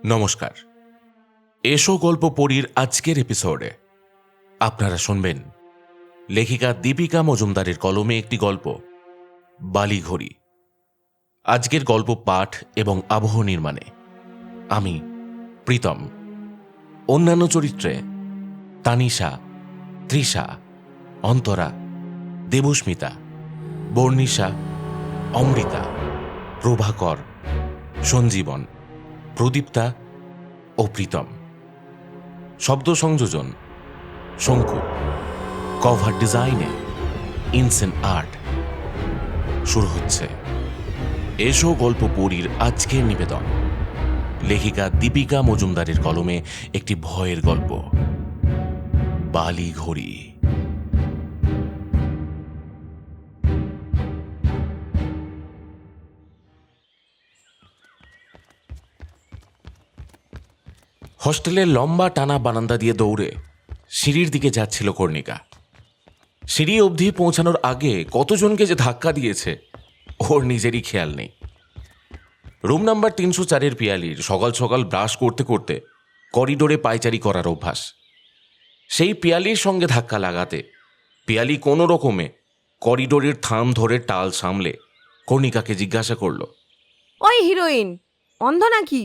নমস্কার। এসো গল্প পড়ির আজকের এপিসোডে আপনারা শুনবেন লেখিকা দীপিকা মজুমদারের কলমে একটি গল্প, বালিঘড়ি। আজকের গল্প পাঠ এবং আবহ নির্মাণে আমি প্রীতম। অন্যান্য চরিত্রে তানিশা, তৃষা, অন্তরা, দেবস্মিতা, বর্ণিশা, অমৃতা, প্রভাকর, সঞ্জীবন, প্রদীপ্তা ও প্রীতম। শব্দ সংযোজন শঙ্কু। কভার ডিজাইনে ইনসেন আর্ট। শুরু হচ্ছে এসো গল্প পড়ির আজকের নিবেদন, লেখিকা দীপিকা মজুমদারের কলমে একটি ভয়ের গল্প, বালিঘড়ি। হস্টেলের লম্বা টানা বারান্দা দিয়ে দৌড়ে সিঁড়ির দিকে যাচ্ছিল কর্ণিকা। সিঁড়ি অবধি পৌঁছানোর আগে কতজনকে যে ধাক্কা দিয়েছে ওর নিজেরই খেয়াল নেই। রুম নাম্বার 304-এর পিয়ালির সকাল সকাল ব্রাশ করতে করতে করিডোরে পায়চারি করার অভ্যাস। সেই পিয়ালির সঙ্গে ধাক্কা লাগাতে পিয়ালি কোনো রকমে করিডোরের থাম ধরে টাল সামলে কর্ণিকাকে জিজ্ঞাসা করল, ওই হিরোইন অন্ধ নাকি?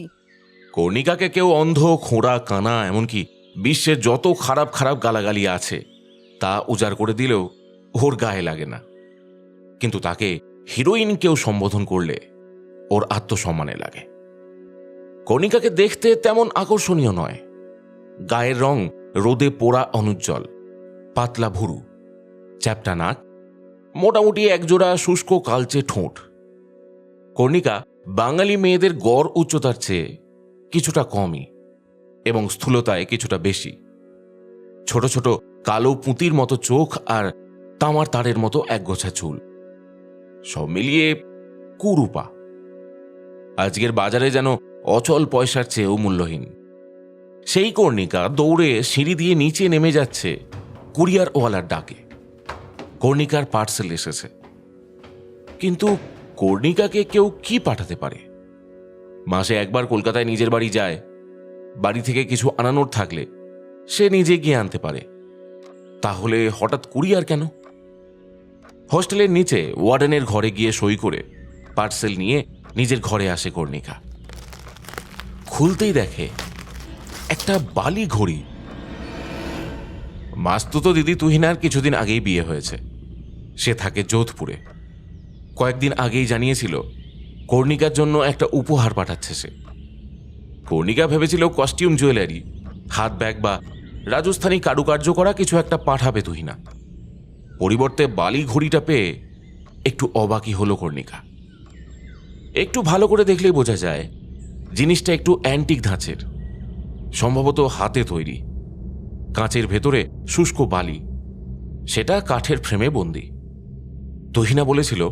কর্ণিকাকে কেউ অন্ধ, খোঁড়া, কানা, এমনকি বিশ্বের যত খারাপ খারাপ গালাগালি আছে তা উজাড় করে দিলেও ওর গায়ে লাগে না। কিন্তু তাকে হিরোইন কেউ সম্বোধন করলে ওর আত্মসম্মানে লাগে। কর্ণিকাকে দেখতে তেমন আকর্ষণীয় নয়। গায়ের রং রোদে পোড়া অনুজ্জ্বল, পাতলা ভুরু, চ্যাপ্টা নাক, মোটামুটি একজোড়া শুষ্ক কালচে ঠোঁট। কর্ণিকা বাঙালি মেয়েদের গড় উচ্চতার চেয়ে কিছুটা কমই এবং স্থূলতায় কিছুটা বেশি। ছোট ছোট কালো পুঁতির মতো চোখ আর তামার তারের মতো একগোছা চুল, সব মিলিয়ে কুরূপা। আজকের বাজারে যেন অচল পয়সার চেয়েও মূল্যহীন। সেই কর্ণিকা দৌড়ে সিঁড়ি দিয়ে নিচে নেমে যাচ্ছে কুরিয়ারওয়ালার ডাকে। কর্ণিকার পার্সেল এসেছে। কিন্তু কর্ণিকাকে কেউ কি পাঠাতে পারে? মাসে একবার কলকাতায় নিজের বাড়ি যায়। বাড়ি থেকে কিছু আনানোর থাকলে সে নিজে গিয়ে আনতে পারে। তাহলে হঠাৎ কুরিয়ার কেন? হোস্টেলের নিচে ওয়ার্ডেনের ঘরে গিয়ে সই করে পার্সেল নিয়ে নিজের ঘরে আসে কর্ণিকা। খুলতেই দেখে একটা বালি ঘড়ি। মাস্তুতো দিদি তুহিনার কিছুদিন আগেই বিয়ে হয়েছে। সে থাকে যোধপুরে। কয়েকদিন আগেই জানিয়েছিল কর্ণিকার জন্য একটা উপহার পাঠাচ্ছে সে। কর্ণিকা ভেবেছিল কস্টিউম, জুয়েলারি, হাত ব্যাগ বা রাজস্থানী কারুকার্য করা কিছু একটা পাঠাবে তুহিনা। পরিবর্তে বালি ঘড়িটা পেয়ে একটু অবাকই হলো কর্ণিকা। একটু ভালো করে দেখলেই বোঝা যায় জিনিসটা একটু অ্যান্টিক ধাঁচের, সম্ভবত হাতে তৈরি। কাঁচের ভেতরে শুষ্ক বালি, সেটা কাঠের ফ্রেমে বন্দি। তুহিনা বলেছিল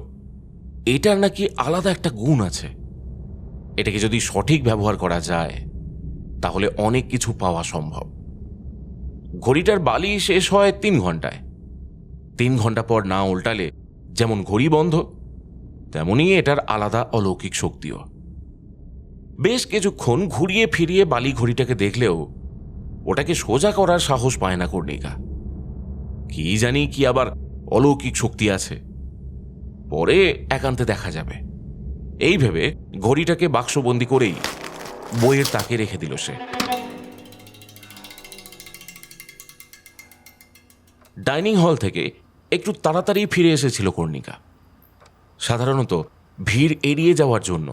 এটার নাকি আলাদা একটা গুণ আছে। এটাকে যদি সঠিক ব্যবহার করা যায় তাহলে অনেক কিছু পাওয়া সম্ভব। ঘড়িটার বালি শেষ হয় 3 ঘন্টায়। 3 ঘন্টা পর না উল্টালে যেমন ঘড়ি বন্ধ, তেমনি এটার আলাদা অলৌকিক শক্তিও। বেশ কিছুক্ষণ ঘুরিয়ে ফিরিয়ে বালি ঘড়িটাকে দেখলেও ওটাকে সোজা করার সাহস পায় না কর্ণিকা। কি জানি কি আবার অলৌকিক শক্তি আছে, পরে একান্তে দেখা যাবে। এই ভেবে ঘড়িটাকে বাক্সবন্দি করেই বইয়ের তাকে রেখে দিল সে। ডাইনিং হল থেকে একটু তাড়াতাড়ি ফিরে এসেছিল কর্ণিকা। সাধারণত ভিড় এড়িয়ে যাওয়ার জন্য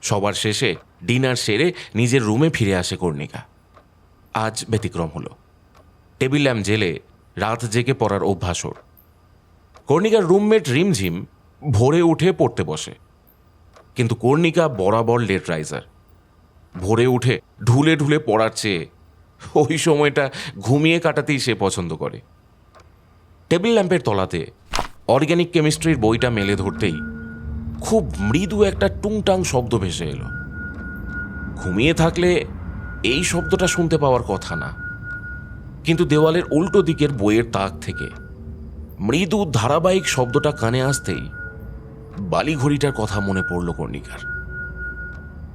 সবার শেষে ডিনার সেরে নিজের রুমে ফিরে আসে কর্ণিকা। আজ ব্যতিক্রম হলো। টেবিল ল্যাম্প জেলে রাত জেগে পড়ার অভ্যাস ওর। কর্ণিকার রুমমেট রিমঝিম ভোরে উঠে পড়তে বসে, কিন্তু কর্ণিকা বরাবর লেট রাইজার। ভোরে উঠে ঢুলে ঢুলে পড়ার চেয়ে ওই সময়টা ঘুমিয়ে কাটাতেই সে পছন্দ করে। টেবিল ল্যাম্পের তলাতে অর্গ্যানিক কেমিস্ট্রির বইটা মেলে ধরতেই খুব মৃদু একটা টুংটাং শব্দ ভেসে এলো। ঘুমিয়ে থাকলে এই শব্দটা শুনতে পাওয়ার কথা না, কিন্তু দেওয়ালের উল্টো দিকের বইয়ের তাক থেকে মৃদু ধারাবাহিক শব্দটা কানে আসতেই বালি ঘড়িটার কথা মনে পড়ল কর্ণিকার।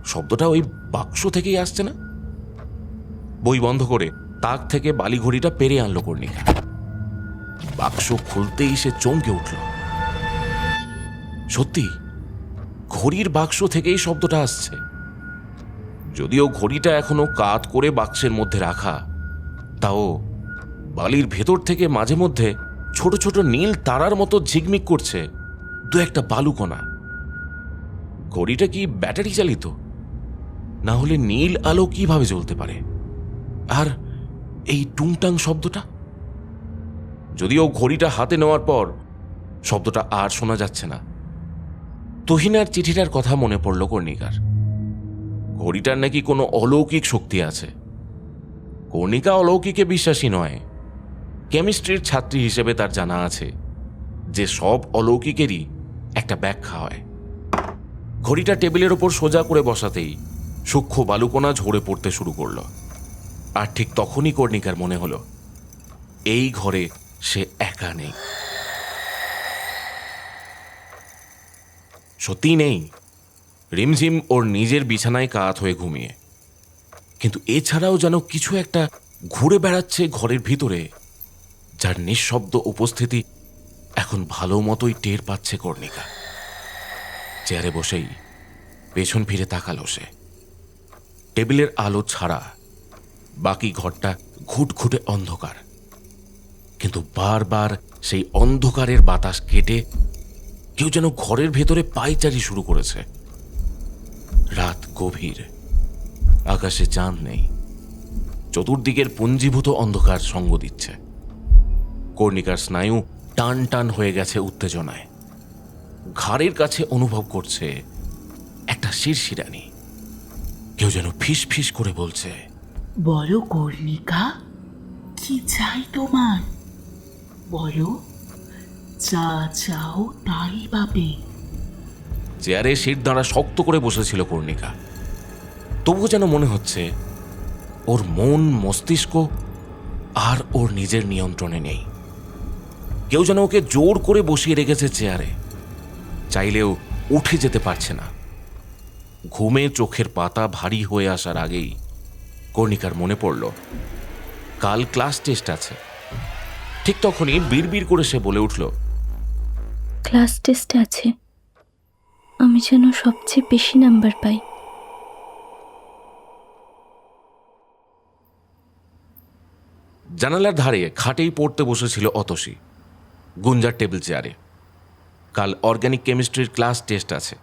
শব্দটা ওই বাক্স থেকেই আসছে না? বই বন্ধ করে তাক থেকে বালি ঘড়িটা পেরে আনলো কর্ণিকা। বাক্স খুলতেই সে চমকে উঠল। সত্যি ঘড়ির বাক্স থেকেই শব্দটা আসছে। যদিও ঘড়িটা এখনো কাত করে বাক্সের মধ্যে রাখা, তাও বালির ভেতর থেকে মাঝে মধ্যে ছোট ছোট নীল তারার মতো ঝিকমিক করছে দু একটা বালুকণা। ঘড়িটা কি ব্যাটারি চালিত? না হলে নীল আলো কিভাবে জ্বলতে পারে? আর এই টুংটাং শব্দটা? যদিও ঘড়িটা হাতে নেওয়ার পর শব্দটা আর শোনা যাচ্ছে না। তুহিনার চিঠিটার কথা মনে পড়ল কর্ণিকার। ঘড়িটার নাকি কোনো অলৌকিক শক্তি আছে। কর্ণিকা অলৌকিকে বিশ্বাসী নয়। কেমিস্ট্রির ছাত্রী হিসেবে তার জানা আছে যে সব অলৌকিকেরই একটা ব্যাখ্যা হয়। ঘড়িটা টেবিলের ওপর সোজা করে বসাতেই সূক্ষ্ম বালুকণা ঝরে পড়তে শুরু করল। আর ঠিক তখনই কর্ণিকার মনে হলো এই ঘরে সে একা নেই। সত্যিই নেই। রিমঝিম ওর নিজের বিছানায় কাত হয়ে ঘুমিয়ে, কিন্তু এছাড়াও যেন কিছু একটা ঘুরে বেড়াচ্ছে ঘরের ভিতরে, যার নিঃশব্দ উপস্থিতি এখন ভালো মতোই টের পাচ্ছে কর্ণিকা। চেয়ারে বসেই পেছন ফিরে তাকালো সে। টেবিলের আলো ছাড়া বাকি ঘরটা ঘুটঘুটে অন্ধকার, কিন্তু বারবার সেই অন্ধকারের বাতাস কেটে কেউ যেন ঘরের ভেতরে পায়চারি শুরু করেছে। রাত গভীর, আকাশে চাঁদ নেই, চতুর্দিকের পুঞ্জীভূত অন্ধকার সঙ্গ দিচ্ছে। কর্ণিকার স্নায়ু টান টান হয়ে গেছে উত্তেজনায়। ঘাড়ের কাছে অনুভব করছে একটা শিরশিরানি। কেউ যেন ফিস ফিস করে বলছে, বলো কর্ণিকা, কি চাই তোমার? বলো, যা চাও তাই পাবে। চেয়ারে শির দাঁড়া শক্ত করে বসেছিল কর্ণিকা। তবুও যেন মনে হচ্ছে ওর মন মস্তিষ্ক আর ওর নিজের নিয়ন্ত্রণে নেই। কেউ যেন ওকে জোর করে বসিয়ে রেখেছে চেয়ারে, চাইলেও উঠে যেতে পারছে না। ঘুমে চোখের পাতা ভারী হয়ে আসার আগেই কর্ণিকার মনে পড়ল কাল ক্লাস টেস্ট আছে। ঠিক তখনই বিড়বিড় করে সে বলে উঠল, ক্লাস টেস্ট আছে, আমি যেন সবচেয়ে বেশি নাম্বার পাই। জানালার ধারে খাটেই পড়তে বসেছিল অতসী, গুঞ্জার টেবিল চেয়ারে। কাল অর্গানিক কেমিস্ট্রির ক্লাস টেস্ট আছে।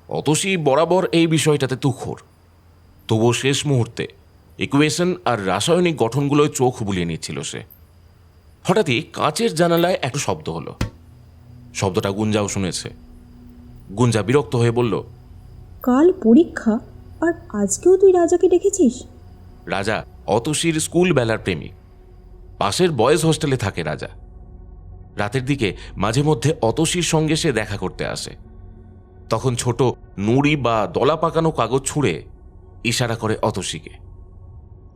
অতসী বরাবর এই বিষয়টাতে তুখোর, তবুও শেষ মুহূর্তে ইকুয়েশন আর রাসায়নিক গঠনগুলোয় চোখ বুলিয়ে নিচ্ছিল সে। হঠাৎই কাঁচের জানালায় একটা শব্দ হলো। শব্দটা গুঞ্জাও শুনেছে। গুঞ্জা বিরক্ত হয়ে বলল, কাল পরীক্ষা আর আজকেও তুই রাজাকে ডেকেছিস? রাজা অতসীর স্কুল বেলার প্রেমিক। পাশের বয়েজ হোস্টেলে থাকে রাজা। রাতের দিকে মাঝে মধ্যে অতসীর সঙ্গে সে দেখা করতে আসে। তখন ছোট নুড়ি বা দলা পাকানো কাগজ ছুঁড়ে ইশারা করে অতসীকে।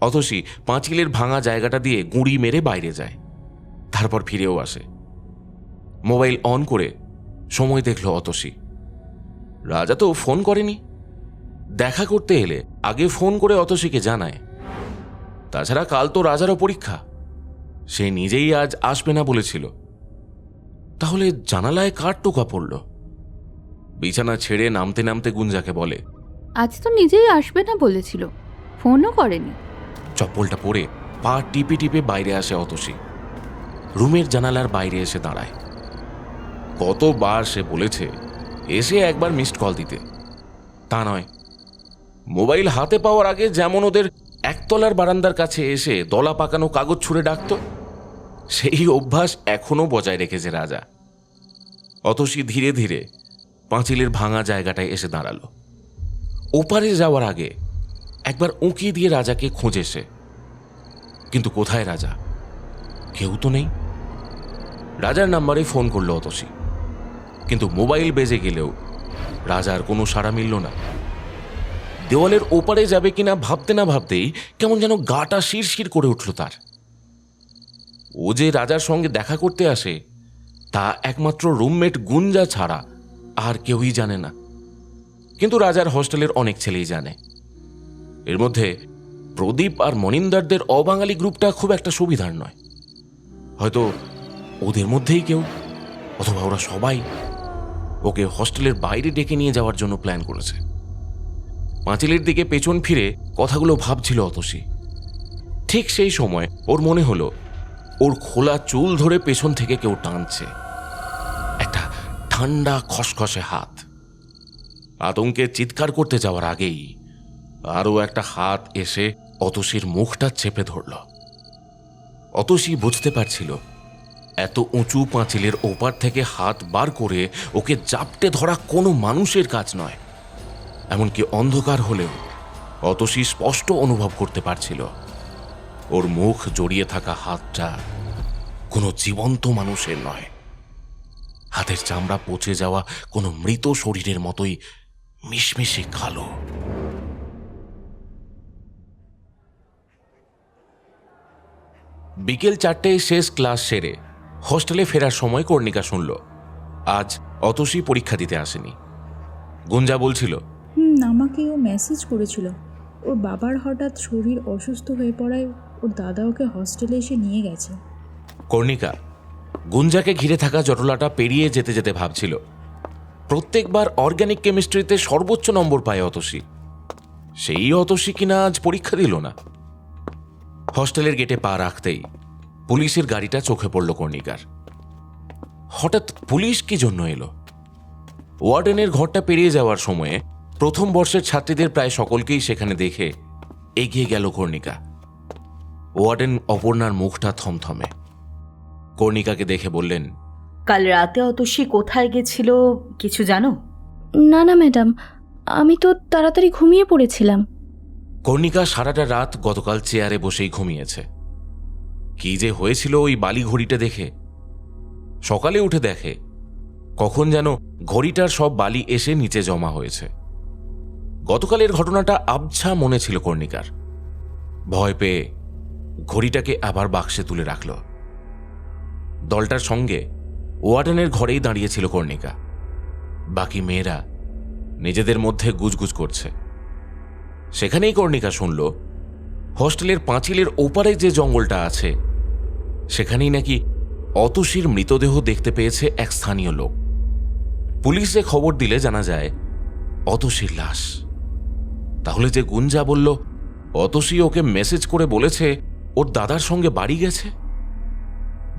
অতসী পাঁচিলের ভাঙা জায়গাটা দিয়ে গুঁড়ি মেরে বাইরে যায়, তারপর ফিরেও আসে। মোবাইল অন করে সময় দেখল অতসী। রাজা তো ফোন করেনি। দেখা করতে এলে আগে ফোন করে অতসীকে জানায়। তাছাড়া কাল তো রাজারও পরীক্ষা, সে নিজেই আজ আসবে না বলেছিল। তাহলে জানালায় কার টোকা পড়ল? বিছানা ছেড়ে নামতে নামতে গুঞ্জাকে বলে, আজ তো নিজেই আসবে না বলেছিল, ফোনও করেনি। চপ্পলটা পরে পা টিপে টিপে বাইরে আসে অতসী। রুমের জানালার বাইরে এসে দাঁড়ায়। কতবার সে বলেছে এসে একবার মিসড কল দিতে, তা নয়। মোবাইল হাতে পাওয়ার আগে যেমন ওদের একতলার বারান্দার কাছে এসে দলা পাকানো কাগজ ছুঁড়ে ডাকত, সেই অভ্যাস এখনো বজায় রেখেছে রাজা। অতসী ধীরে ধীরে পাঁচিলের ভাঙা জায়গাটায় এসে দাঁড়ালো। ওপারে যাওয়ার আগে একবার উঁকি দিয়ে রাজাকে খোঁজে সে, কিন্তু কোথায় রাজা? কেউ তো নেই। রাজার নাম্বারে ফোন করলো অতসী, কিন্তু মোবাইল বেজে গেলেও রাজার কোনো সাড়া মিলল না। দেওয়ালের ওপারে যাবে কিনা ভাবতে না ভাবতেই কেমন যেন গাটা শিরশির করে উঠল তার। ও যে রাজার সঙ্গে দেখা করতে আসে তা একমাত্র রুমমেট গুঞ্জা ছাড়া আর কেউই জানে না। কিন্তু রাজার হোস্টেলের অনেক ছেলেই জানে। এর মধ্যে প্রদীপ আর মনিন্দারদের অবাঙালি গ্রুপটা খুব একটা সুবিধার নয়। হয়তো ওদের মধ্যেই কেউ, অথবা ওরা সবাই ওকে হস্টেলের বাইরে ডেকে নিয়ে যাওয়ার জন্য প্ল্যান করেছে। পাঁচিলের দিকে পেছন ফিরে কথাগুলো ভাবছিল অতসী। ঠিক সেই সময় ওর মনে হলো ওর খোলা চুল ধরে পেছন থেকে কেউ টানছে, একটা ঠান্ডা খসখসে হাত। আতঙ্কে চিৎকার করতে যাওয়ার আগেই আরও একটা হাত এসে অতসীর মুখটা চেপে ধরল। অতসী বুঝতে পারছিল এত উঁচু পাঁচিলের ওপার থেকে হাত বার করে ওকে জাপটে ধরা কোনো মানুষের কাজ নয়। এমনকি অন্ধকার হলেও অতসী স্পষ্ট অনুভব করতে পারছিল ওর মুখ জড়িয়ে থাকা হাতটা কোনো জীবন্ত মানুষের নয়, হাতের চামড়া পচে যাওয়া কোনো মৃত শরীরের মতোই মিশমিশে কালো। বিকেল 4টায় শেষ ক্লাস সেরে হোস্টেলে ফেরার সময় কর্ণিকা শুনল আজ অতসী পরীক্ষা দিতে আসেনি। গুঞ্জা বলছিল, আমাকে ও মেসেজ করেছিল ওর বাবার হঠাৎ শরীর অসুস্থ হয়ে পড়ায় ওর দাদা ওকে হস্টেলে এসে নিয়ে গেছে। কর্ণিকা গুঞ্জাকে ঘিরে থাকা জটলাটা পেরিয়ে যেতে যেতে ভাবছিল, প্রত্যেকবার অর্গানিক কেমিস্ট্রিতে সর্বোচ্চ নম্বর পায় অতসী, সেই অতসী কিনা আজ পরীক্ষা দিল না। হস্টেলের গেটে পা রাখতেই পুলিশের গাড়িটা চোখে পড়ল কর্ণিকার। হঠাৎ পুলিশ কি জন্য এলো? ওয়ার্ডেনের ঘরটা পেরিয়ে যাওয়ার সময়ে প্রথম বর্ষের ছাত্রীদের প্রায় সকলকেই সেখানে দেখে এগিয়ে গেল কর্ণিকা। ওয়ার্ডেন অপর্ণার মুখটা থমথমে। কর্ণিকাকে দেখে বললেন, কাল রাতে অতসী কোথায় গেছিল কিছু জানো? না না ম্যাডাম, আমি তো তাড়াতাড়ি ঘুমিয়ে পড়েছিলাম। কর্ণিকা সারাটা রাত গতকাল চেয়ারে বসেই ঘুমিয়েছে। কি যে হয়েছিল ওই বালি ঘড়িটা দেখে। সকালে উঠে দেখে কখন যেন ঘড়িটার সব বালি এসে নিচে জমা হয়েছে। গতকালের ঘটনাটা আবছা মনে ছিল কর্ণিকার। ভয় পেয়ে ঘড়িটাকে আবার বাক্সে তুলে রাখল। দলটার সঙ্গে ওয়ার্ডেনের ঘরেই দাঁড়িয়েছিল কর্ণিকা। বাকি মেয়েরা নিজেদের মধ্যে গুজগুজ করছে। সেখানেই কর্ণিকা শুনল হোস্টেলের পাঁচিলের ওপারে যে জঙ্গলটা আছে সেখানেই নাকি অতসীর মৃতদেহ দেখতে পেয়েছে এক স্থানীয় লোক। পুলিশে খবর দিলে জানা যায় অতসীর লাশ। তাহলে যে গুঞ্জা বলল অতসী ওকে মেসেজ করে বলেছে ওর দাদার সঙ্গে বাড়ি গেছে,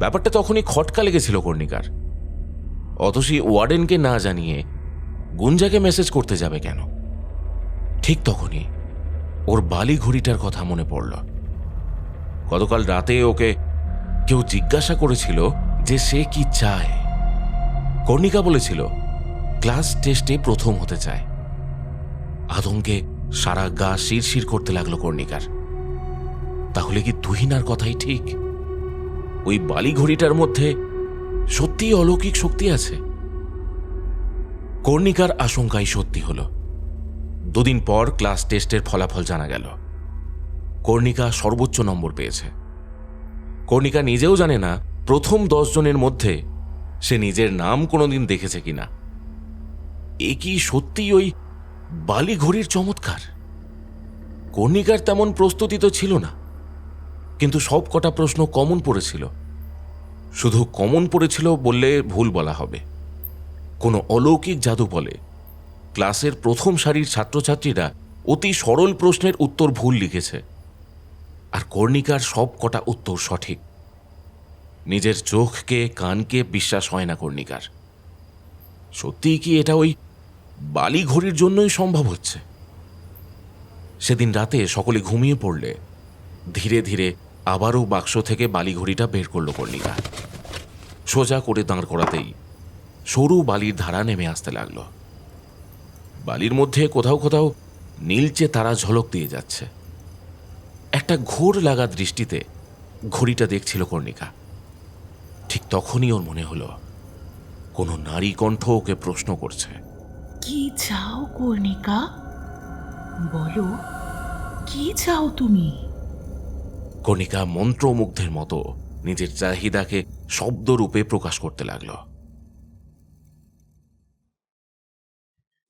ব্যাপারটা তখনই খটকা লেগেছিল কর্ণিকার। অতসী ওয়ার্ডেনকে না জানিয়ে গুঞ্জাকে মেসেজ করতে যাবে কেন? ঠিক তখনই ওর বালি ঘড়িটার কথা মনে পড়ল। গতকাল রাতে ওকে কেউ জিজ্ঞাসা করেছিল যে সে কি চায়। কর্ণিকা বলেছিল ক্লাস টেস্টে প্রথম হতে চায়। আতঙ্কে সারা গা শিরশির করতে লাগলো কর্ণিকার। তাহলে কি তুহিনার কথাই ঠিক? ওই বালি ঘড়িটার মধ্যে সত্যিই অলৌকিক শক্তি আছে। কর্ণিকার আশঙ্কাই সত্যি হলো। দুদিন পর ক্লাস টেস্টের ফলাফল জানা গেল। কর্ণিকা সর্বোচ্চ নম্বর পেয়েছে। কর্ণিকা নিজেও জানে না প্রথম 10 জনের মধ্যে সে নিজের নাম কোনোদিন দেখেছে কিনা। এ কি সত্যি ওই বালি ঘড়ির চমৎকার? কর্ণিকার তেমন প্রস্তুতি তো ছিল না, কিন্তু সব কটা প্রশ্ন কমন পড়েছিল। শুধু কমন পড়েছিল বললে ভুল বলা হবে। কোনো অলৌকিক জাদু বলে ক্লাসের প্রথম সারির ছাত্রছাত্রীরা অতি সরল প্রশ্নের উত্তর ভুল লিখেছে, আর কর্ণিকার সব কটা উত্তর সঠিক। নিজের চোখকে কানকে বিশ্বাস হয় না কর্ণিকার। সত্যিই কি এটা ওই বালি ঘড়ির জন্যই সম্ভব হচ্ছে? সেদিন রাতে সকলে ঘুমিয়ে পড়লে ধীরে ধীরে আবারও বাক্স থেকে বালি ঘড়িটা বের করল কর্ণিকা। সোজা করে দাঁড় করাতেই সরু বালির ধারা নেমে আসতে লাগল। বালির মধ্যে কোথাও কোথাও নীলচে তারা ঝলক দিয়ে যাচ্ছে। একটা ঘোর লাগা দৃষ্টিতে ঘড়িটা দেখছিল কর্ণিকা। ঠিক তখনই ওর মনে হলো কোনো নারী কণ্ঠ ওকে প্রশ্ন করছে, কি চাও কর্ণিকা? বলো, কি চাও তুমি? কর্ণিকা মন্ত্রমুগ্ধের মতো নিজের চাহিদাকে শব্দরূপে প্রকাশ করতে লাগল।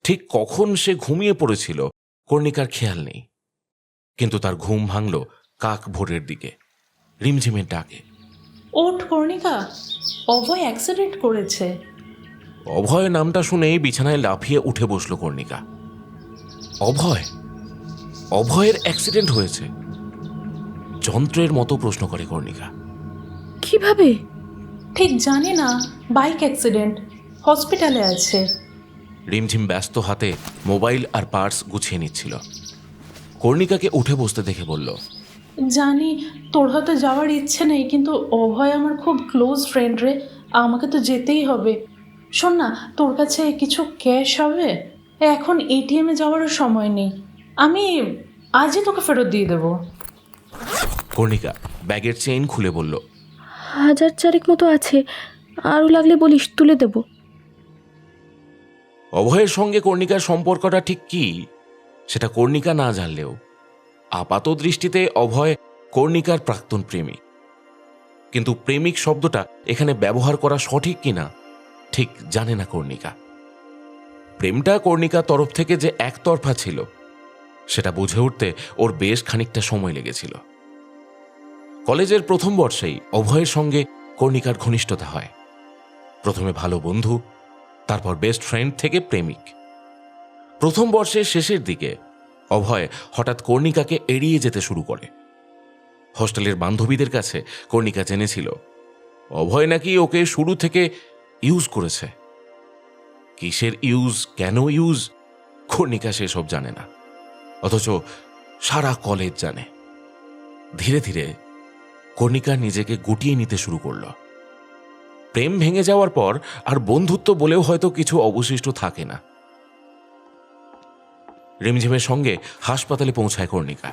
ঠিক কখন সে ঘুমিয়ে পড়েছিল কর্ণিকার খেয়াল নেই, কিন্তু তার ঘুম ভাঙল কাক ভোরের দিকে, রিমঝিমের ডাকে। ওঠ কর্ণিকা, অভয় অ্যাক্সিডেন্ট করেছে। অভয় নামটা শুনেই বিছানায় লাফিয়ে উঠে বসল কর্ণিকা। অভয়? অভয়ের অ্যাক্সিডেন্ট হয়েছে? যন্ত্রের মতো প্রশ্ন করে কর্ণিকা। কিভাবে? ঠিক জানি না, বাইক অ্যাক্সিডেন্ট, হসপিটালে আছে। রিমঝিম ব্যস্ত হাতে মোবাইল আর পার্স গুছিয়ে নিচ্ছিল। কর্ণিকাকে উঠে বসতে দেখে বলল, জানি তোর হয়তো যাওয়ার ইচ্ছে নেই, কিন্তু অভয় আমার খুব ক্লোজ ফ্রেন্ড রে, আমাকে তো যেতেই হবে। শোন না, তোর কাছে কিছু ক্যাশ হবে? এখন এটিএমে যাওয়ারও সময় নেই, আমি আজই তোকে ফেরত দিয়ে দেবো। কর্ণিকা ব্যাগের চেইন খুলে বলল, 1000 মতো আছে, আরও লাগলে বলিস, তুলে দেব। অভয়ের সঙ্গে কর্ণিকার সম্পর্কটা ঠিক কি সেটা কর্ণিকা না জানলেও আপাত দৃষ্টিতে অভয় কর্ণিকার প্রাক্তন প্রেমিক। কিন্তু প্রেমিক শব্দটা এখানে ব্যবহার করা সঠিক কিনা ঠিক জানে না কর্ণিকা। প্রেমটা কর্ণিকার তরফ থেকে যে একতরফা ছিল সেটা বুঝে উঠতে ওর বেশ খানিকটা সময় লেগেছিল। কলেজের প্রথম বর্ষেই অভয়ের সঙ্গে কর্ণিকার ঘনিষ্ঠতা হয়। প্রথমে ভালো বন্ধু, তারপর বেস্ট ফ্রেন্ড থেকে প্রেমিক। প্রথম বর্ষের শেষের দিকে অভয় হঠাৎ কর্ণিকাকে এড়িয়ে যেতে শুরু করে। হোস্টেলের বান্ধবীদের কাছে কর্ণিকা জেনেছিল অভয় নাকি ওকে শুরু থেকে ইউজ করেছে। কিসের ইউজ, কেন ইউজ, কর্ণিকা সেসব জানে না, অথচ সারা কলেজ জানে। ধীরে ধীরে কর্ণিকা নিজেকে গুটিয়ে নিতে শুরু করল। প্রেম ভেঙে যাওয়ার পর আর বন্ধুত্ব বলেও হয়তো কিছু অবশিষ্ট থাকে না। রিমঝিমের সঙ্গে হাসপাতালে পৌঁছায় কর্ণিকা।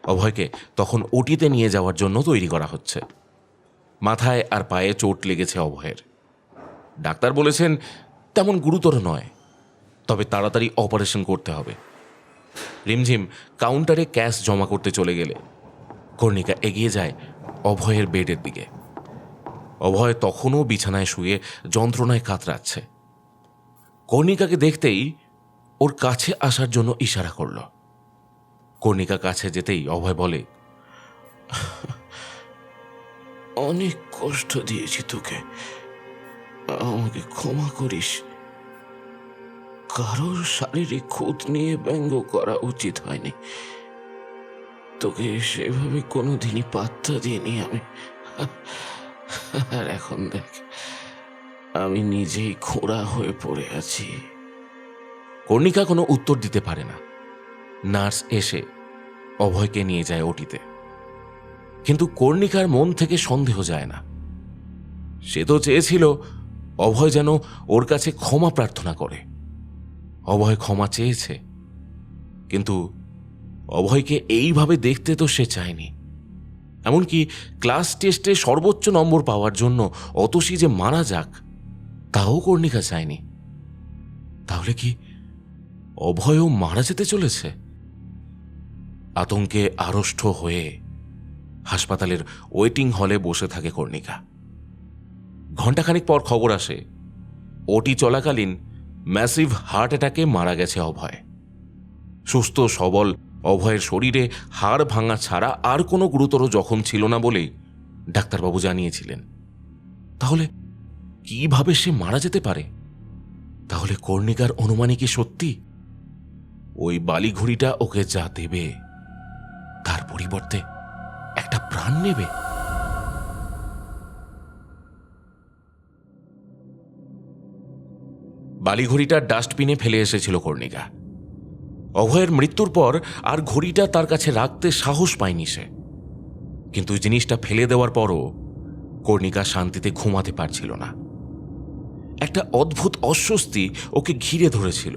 অভয়কে তখন ওটিতে নিয়ে যাওয়ার জন্য তৈরি করা হচ্ছে। মাথায় আর পায়ে চোট লেগেছে অভয়ের। ডাক্তার বলেছেন তেমন গুরুতর নয়, তবে তাড়াতাড়ি অপারেশন করতে হবে। রিমঝিম কাউন্টারে ক্যাশ জমা করতে চলে গেলে কর্ণিকা এগিয়ে যায় অভয়ের বেডের দিকে। অভয় তখনও বিছানায় শুয়ে যন্ত্রণায় কাতরাচ্ছে। কর্ণিকাকে দেখতেই ওর কাছে আসার জন্য ইশারা করল। কর্ণিকা কাছে যেতেই অভয় বলে, অনেক কষ্ট দিয়েছি তোকে, আমাকে ক্ষমা করিস। কারোর শারীরিক খুঁত নিয়ে ব্যঙ্গ করা উচিত হয়নি, তোকে সেভাবে কোনোদিনই পাত্তা দিইনি আমি। আর এখন দেখ, আমি নিজেই খোঁড়া হয়ে পড়ে আছি। কর্ণিকা কোনো উত্তর দিতে পারে না। নার্স এসে অভয়কে নিয়ে যায় ওটিতে। কিন্তু কর্ণিকার মন থেকে সন্দেহ যায় না। সে তো চেয়েছিল অভয় যেন ওর কাছে ক্ষমা প্রার্থনা করে। অভয় ক্ষমা চেয়েছে, কিন্তু অভয়কে এইভাবে দেখতে তো সে চায়নি। এমনকি ক্লাস টেস্টে সর্বোচ্চ নম্বর পাওয়ার জন্য অতসী যে মারা যাক তাও কর্ণিকা চায়নি। তাহলে কি অভয়ও মারা যেতে চলেছে? আতঙ্কে আড়ষ্ট হয়ে হাসপাতালের ওয়েটিং হলে বসে থাকে কর্ণিকা। ঘণ্টাখানিক পর খবর আসে ওটি চলাকালীন ম্যাসিভ হার্ট অ্যাটাকে মারা গেছে অভয়। সুস্থ সবল অভয়ের শরীরে হাড় ভাঙা ছাড়া আর কোনো গুরুতর জখম ছিল না বলেই ডাক্তারবাবু জানিয়েছিলেন। তাহলে কিভাবে সে মারা যেতে পারে? তাহলে কর্ণিকার অনুমানই কি সত্যি? ওই বালিঘড়িটা ওকে যা দেবে তার পরিবর্তে একটা প্রাণ নেবে। বালিঘড়িটা ডাস্টবিনে ফেলে এসেছিল কর্ণিকা। অভয়ের মৃত্যুর পর আর ঘড়িটা তার কাছে রাখতে সাহস পায়নি সে। কিন্তু জিনিসটা ফেলে দেওয়ার পরও কর্ণিকা শান্তিতে ঘুমাতে পারছিল না। একটা অদ্ভুত অস্বস্তি ওকে ঘিরে ধরেছিল।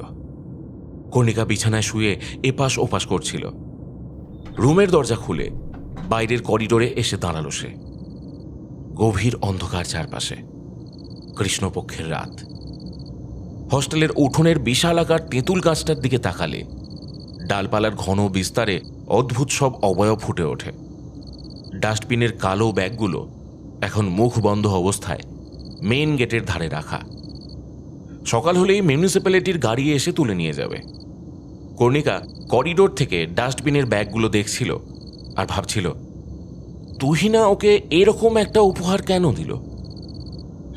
কর্ণিকা বিছানায় শুয়ে এপাশ ওপাশ করছিল। রুমের দরজা খুলে বাইরের করিডোরে এসে দাঁড়ালো সে। গভীর অন্ধকার চারপাশে, কৃষ্ণপক্ষের রাত। হস্টেলের উঠোনের বিশালাকার তেঁতুল গাছটার দিকে তাকালে ডালপালার ঘন বিস্তারে অদ্ভুত সব অবয়ব ফুটে ওঠে। ডাস্টবিনের কালো ব্যাগগুলো এখন মুখ বন্ধ অবস্থায় মেইন গেটের ধারে রাখা। সকাল হলেই মিউনিসিপ্যালিটির গাড়ি এসে তুলে নিয়ে যাবে। কর্ণিকা করিডোর থেকে ডাস্টবিনের ব্যাগগুলো দেখছিল আর ভাবছিল, তুহিনা ওকে এরকম একটা উপহার কেন দিল।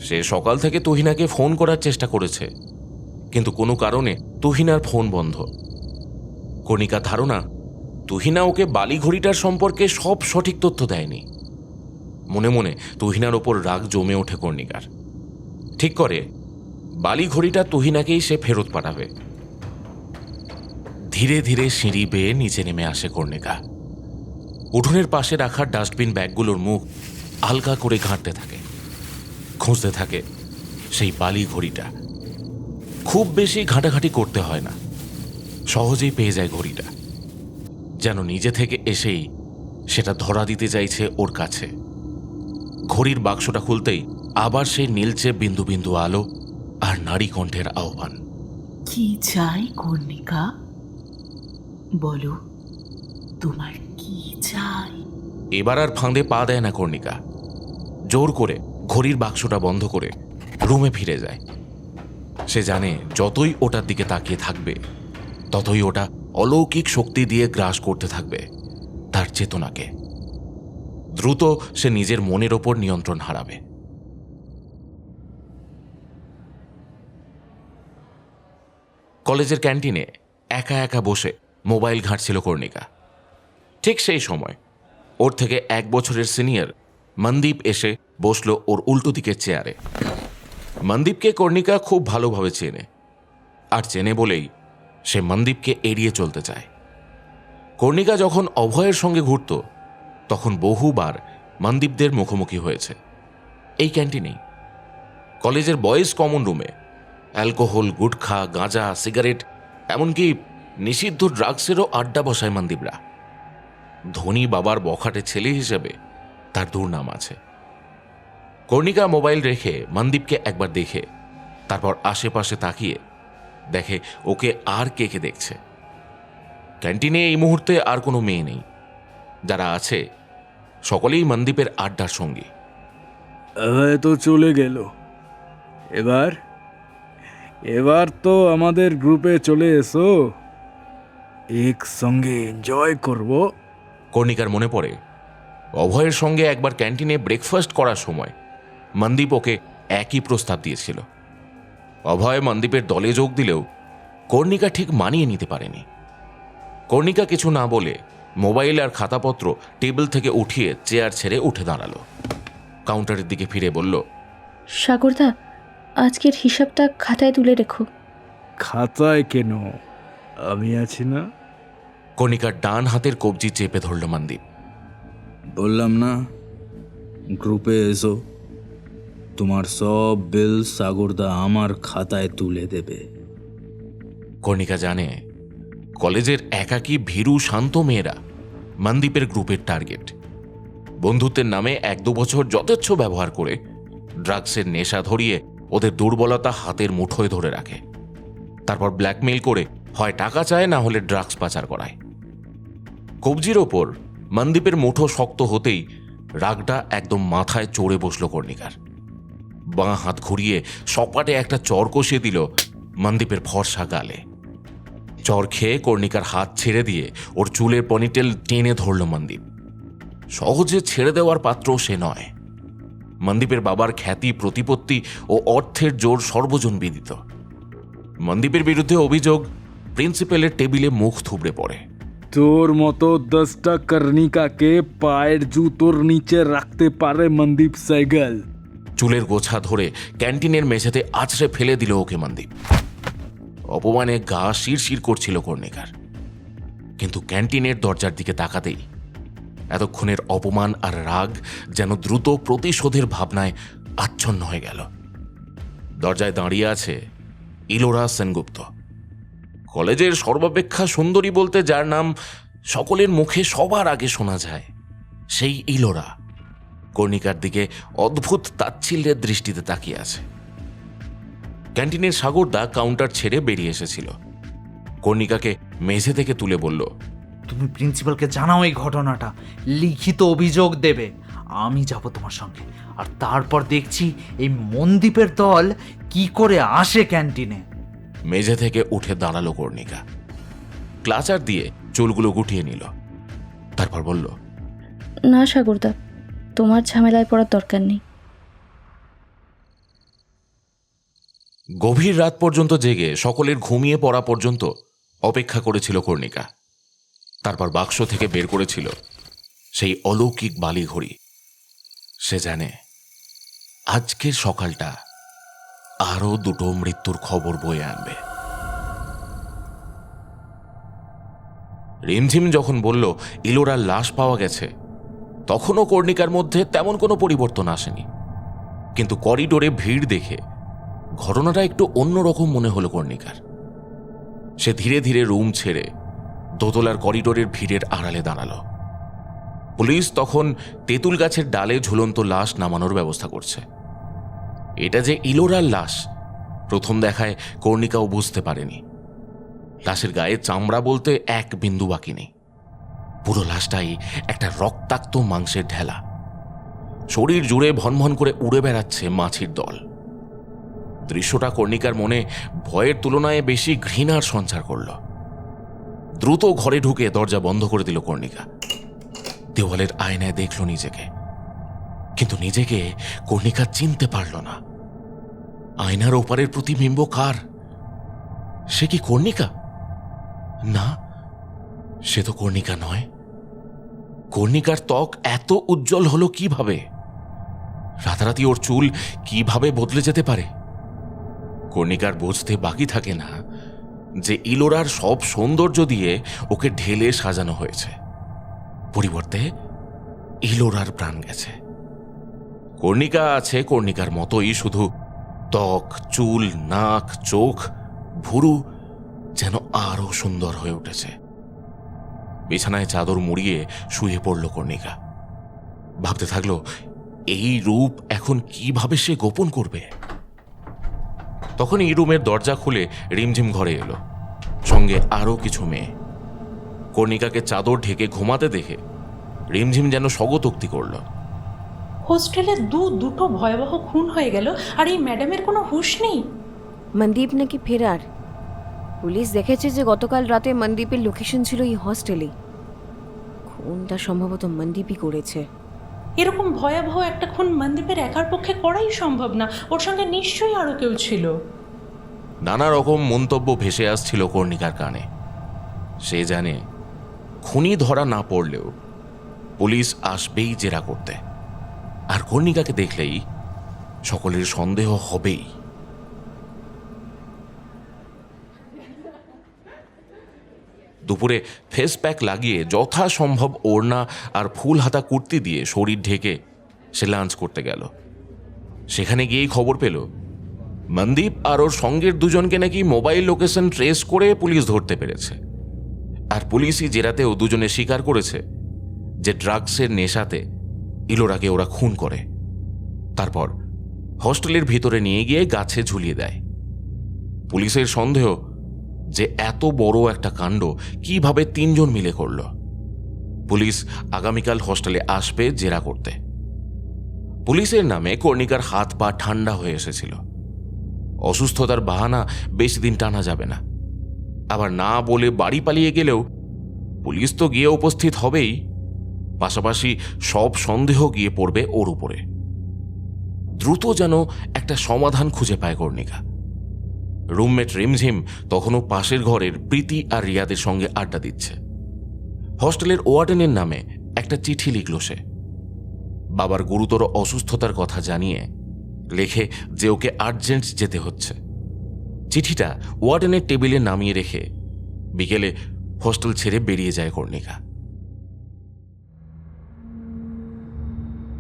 সে সকাল থেকে তুহিনাকে ফোন করার চেষ্টা করেছে, কিন্তু কোনো কারণে তুহিনার ফোন বন্ধ। কর্ণিকার ধারণা, তুহিনা ওকে বালি ঘড়িটার সম্পর্কে সব সঠিক তথ্য দেয়নি। মনে মনে তুহিনার ওপর রাগ জমে ওঠে কর্ণিকার। ঠিক করে বালি ঘড়িটা তুহিনাকেই সে ফেরত পাঠাবে। ধীরে ধীরে সিঁড়ি বেয়ে নিচে নেমে আসে কর্ণিকা। উঠোনের পাশে রাখা ডাস্টবিন ব্যাগগুলোর মুখ হালকা করে ঘাঁটতে থাকে, খুঁজতে থাকে সেই বালি ঘড়িটা। খুব বেশি ঘাঁটাঘাঁটি করতে হয় না, সহজেই পেয়ে যায় ঘড়িটা। যেন নিজে থেকে এসেই সেটা ধরা দিতে চাইছে ওর কাছে। ঘড়ির বাক্সটা খুলতেই আবার সেই নীলচে বিন্দু বিন্দু আলো আর নারী কণ্ঠের আহ্বান। কি চাই কর্ণিকা, বলো তোমার কি চাই? এবার আর ফাঁদে পা দেয় না কর্ণিকা। জোর করে ঘড়ির বাক্সটা বন্ধ করে রুমে ফিরে যায়। সে জানে যতই ওটার দিকে তাকিয়ে থাকবে, ততই ওটা অলৌকিক শক্তি দিয়ে গ্রাস করতে থাকবে তার চেতনাকে। দ্রুত সে নিজের মনের ওপর নিয়ন্ত্রণ হারাবে। কলেজের ক্যান্টিনে একা একা বসে মোবাইল ঘাঁটছিল কর্ণিকা। ঠিক সেই সময় ওর থেকে 1 বছরের সিনিয়র মনদীপ এসে বসল ওর উল্টো দিকের চেয়ারে। মনদীপকে কর্ণিকা খুব ভালোভাবে চেনে, আর চেনে বলেই সে মনদীপকে এড়িয়ে চলতে চায়। কর্ণিকা যখন অভয়ের সঙ্গে ঘুরত, তখন বহুবার মনদীপদের মুখোমুখি হয়েছে এই ক্যান্টিনেই। কলেজের বয়েজ কমন রুমে অ্যালকোহল, গুটখা, গাঁজা, সিগারেট, এমনকি নিষিদ্ধ ড্রাগসেরও আড্ডা বসায় মনদীপরা। ধনী বাবার বখাটে ছেলে হিসেবে তার দুর্নাম আছে। কর্ণিকা মোবাইল রেখে মনদীপকে একবার দেখে তারপর আশেপাশে তাকিয়ে দেখে ওকে আর কে কে দেখছে। ক্যান্টিনে এই মুহূর্তে আর কোনো মেয়ে নেই। যারা আছে সকলেই মনদীপের আড্ডার সঙ্গী। তো চলে গেল। এবার এবার তো আমাদের গ্রুপে চলে এসো, একসঙ্গে এনজয় করব। কর্ণিকার মনে পড়ে অভয়ের সঙ্গে একবার ক্যান্টিনে ব্রেকফাস্ট করার সময় মনদীপ ওকে একই প্রস্তাব দিয়েছিল। অভয় মনদীপের দলে যোগ দিলেও কর্ণিকা ঠিক মানিয়ে নিতে পারেনি। কর্ণিকা কিছু না বলে মোবাইল আর খাতাপত্র টেবিল থেকে উঠিয়ে চেয়ার ছেড়ে উঠে দাঁড়ালো। কাউন্টারের দিকে ফিরে বলল, সাগরদা, আজকের হিসাবটা খাতায় তুলে রেখো। খাতায় কেন? আমি আছি না। কর্ণিকার ডান হাতের কবজি চেপে ধরল মনদীপ। বললাম না, গ্রুপে এসো, তোমার সব বিল সাগরদা আমার খাতায় তুলে দেবে। কর্ণিকা জানে কলেজের একাকী ভীরু শান্ত মেয়েরা মনদীপের গ্রুপের টার্গেট। বন্ধুত্বের নামে 1-2 বছর যথেচ্ছ ব্যবহার করে ড্রাগসের নেশা ধরিয়ে ওদের দুর্বলতা হাতের মুঠোয় ধরে রাখে। তারপর ব্ল্যাকমেইল করে হয় টাকা চায়, না হলে ড্রাগস পাচার করায়। কবজির ওপর মনদীপের মুঠো শক্ত হতেই রাগটা একদম মাথায় চড়ে বসল কর্ণিকার। বাঁ হাত ঘুরিয়ে সপাটে একটা চর কষিয়ে দিল মনদীপের ফর্সা গালে। চর খেয়ে কর্ণিকার হাত ছেড়ে দিয়ে ওর চুলের পনিটেল টেনে ধরল মনদীপ। সহজে ছেড়ে দেওয়ার পাত্র সে নয়। মনদীপের বাবার খ্যাতি, প্রতিপত্তি ও অর্থের জোর সর্বজন বিদিত। মনদীপের বিরুদ্ধে অভিযোগ প্রিন্সিপালের টেবিলে মুখ থুবড়ে পড়ে। তোর মতো 10টা কর্ণিকাকে পায়ের জুতোর নিচে রাখতে পারে মনদীপ সাইগল। চুলের গোছা ধরে ক্যান্টিনের মেঝেতে আছড়ে ফেলে দিল ওকে মনদীপ। অপমানে গা শিরশির করছিল কর্ণিকার, কিন্তু ক্যান্টিনের দরজার দিকে তাকাতেই এতক্ষণের অপমান আর রাগ যেন দ্রুত প্রতিশোধের ভাবনায় আচ্ছন্ন হয়ে গেল। দরজায় দাঁড়িয়ে আছে ইলোরা সেনগুপ্ত, কলেজের সর্বাপেক্ষা সুন্দরী বলতে যার নাম সকলের মুখে সবার আগে শোনা যায়, সেই ইলোরা কর্ণিকার দিকে অদ্ভুত তাচ্ছিল্যের দৃষ্টিতে তাকিয়ে আছে। ক্যান্টিনের সাগরদা কাউন্টার ছেড়ে বেরিয়ে এসেছিল। কর্ণিকাকে মেঝে থেকে তুলে বলল, তুমি প্রিন্সিপালকে জানাও এই ঘটনাটা, লিখিত অভিযোগ দেবে। আমি যাব তোমার সঙ্গে, আর তারপর দেখছি এই মনদীপের দল কি করে আসে ক্যান্টিনে। মেঝে থেকে উঠে দাঁড়ালো কর্ণিকা, ক্লাচার দিয়ে চুলগুলো গুটিয়ে নিল, তারপর বলল, না সাগরদা, তোমার ঝামেলায় পড়ার দরকার নেই। গভীর রাত পর্যন্ত জেগে সকলের ঘুমিয়ে পড়া পর্যন্ত অপেক্ষা করেছিল কর্ণিকা। তারপর বাক্স থেকে বের করেছিল সেই অলৌকিক বালিঘড়ি। সে জানে আজকের সকালটা আরো দুটো মৃত্যুর খবর বয়ে আনবে। রিমঝিম যখন বলল ইলোরার লাশ পাওয়া গেছে, তখনও কর্ণিকার মধ্যে তেমন কোনো পরিবর্তন আসেনি। কিন্তু করিডোরে ভিড় দেখে ঘটনাটা একটু অন্যরকম মনে হলো কর্ণিকার। সে ধীরে ধীরে রুম ছেড়ে দোতলার করিডোরের ভিড়ের আড়ালে দাঁড়ালো। পুলিশ তখন তেঁতুল গাছের ডালে ঝুলন্ত লাশ নামানোর ব্যবস্থা করছে। এটা যে ইলোরার লাশ প্রথম দেখায় কর্ণিকাও বুঝতে পারেনি। লাশের গায়ে চামড়া বলতে এক বিন্দু বাকি নেই। পুরো লাশটাই একটা রক্তাক্ত মাংসের ঢেলা। শরীর জুড়ে ভনভন করে উড়ে বেড়াচ্ছে মাছির দল। দৃশ্যটা কর্ণিকার মনে ভয়ের তুলনায় বেশি ঘৃণার সঞ্চার করল। দ্রুত ঘরে ঢুকে দরজা বন্ধ করে দিল কর্ণিকা। দেওয়ালের আয়নায় দেখল নিজেকে, কিন্তু নিজেকে কর্ণিকা চিনতে পারল না। আয়নার ওপারের প্রতিবিম্ব কার? সে কি কর্ণিকা? না, সে তো কর্ণিকা নয়। কর্ণিকার ত্বক এত উজ্জ্বল হলো কিভাবে? রাতারাতি ওর চুল কিভাবে বদলে যেতে পারে? কর্ণিকার বুঝতে বাকি থাকে না যে ইলোরার সব সৌন্দর্য দিয়ে ওকে ঢেলে সাজানো হয়েছে, পরিবর্তে ইলোরার প্রাণ গেছে। কর্ণিকা আছে কর্ণিকার মতোই, শুধু ত্বক, চুল, নাক, চোখ, ভুরু যেন আরো সুন্দর হয়ে উঠেছে। বিছানায় চাদর মুড়িয়ে শুয়ে পড়ল কর্ণিকা। ভাবতে থাকলো এই রূপ এখন কিভাবে সে গোপন করবে। তখন এই রুমের দরজা খুলে রিমঝিম ঘরে এলো, সঙ্গে আরো কিছু মেয়ে। কর্ণিকাকে চাদর ঢেকে ঘুমাতে দেখে রিমঝিম যেন স্বগতোক্তি করল। হোস্টেলে দুটো ভয়াবহ খুন হয়ে গেল, আর এই ম্যাডামের কোনো হুঁশ নেই। মনদীপ নাকি ফেরার। পুলিশ দেখেছে যে গতকাল রাতে মনদীপের লোকেশন ছিল এই হস্টেলে। খুনটা সম্ভবত মনদীপই করেছে। এরকম ভয়াবহ একটা খুন মনদীপের একার পক্ষে করাই সম্ভব না, ওর সঙ্গে নিশ্চয়ই আরো কেউ ছিল। নানা রকম মন্তব্য ভেসে আসছিল কর্ণিকার কানে। সে জানে খুনি ধরা না পড়লেও পুলিশ আসবেই জেরা করতে, আর কর্ণিকাকে দেখলেই সকলের সন্দেহ হবেই। দুপুরে ফেস প্যাক লাগিয়ে যথাসম্ভব ওড়না আর ফুল হাতা কুর্তি দিয়ে শরীর ঢেকে সে লাঞ্চ করতে গেল। সেখানে গিয়েই খবর পেল মনদীপ আর ওর সঙ্গের দুজনকে নাকি মোবাইল লোকেশন ট্রেস করে পুলিশ ধরতে পেরেছে। আর পুলিশই জেরাতেও দুজনে স্বীকার করেছে যে ড্রাগসের নেশাতে ইলোরাকে ওরা খুন করে, তারপর হস্টেলের ভিতরে নিয়ে গিয়ে গাছে ঝুলিয়ে দেয়। পুলিশের সন্দেহ যে এত বড় একটা কাণ্ড কিভাবে তিনজন মিলে করল। পুলিশ আগামীকাল হস্টেলে আসবে জেরা করতে। পুলিশের নামে কর্ণিকার হাত পা ঠান্ডা হয়ে এসেছিল। অসুস্থতার বাহানা বেশি দিন টানা যাবে না। আবার না বলে বাড়ি পালিয়ে গেলেও পুলিশ তো গিয়ে উপস্থিত হবেই, পাশাপাশি সব সন্দেহ গিয়ে পড়বে ওর উপরে। দ্রুত যেন একটা সমাধান খুঁজে পায় কর্ণিকা। রুমমেট রিমঝিম তখনও পাশের ঘরের প্রীতি আর রিয়াদের সঙ্গে আড্ডা দিচ্ছে। হস্টেলের ওয়ার্ডেনের নামে একটা চিঠি লিখল সে। বাবার গুরুতর অসুস্থতার কথা জানিয়ে লেখে যে ওকে আর্জেন্ট যেতে হচ্ছে। চিঠিটা ওয়ার্ডেনের টেবিলে নামিয়ে রেখে বিকেলে হস্টেল ছেড়ে বেরিয়ে যায় কর্ণিকা।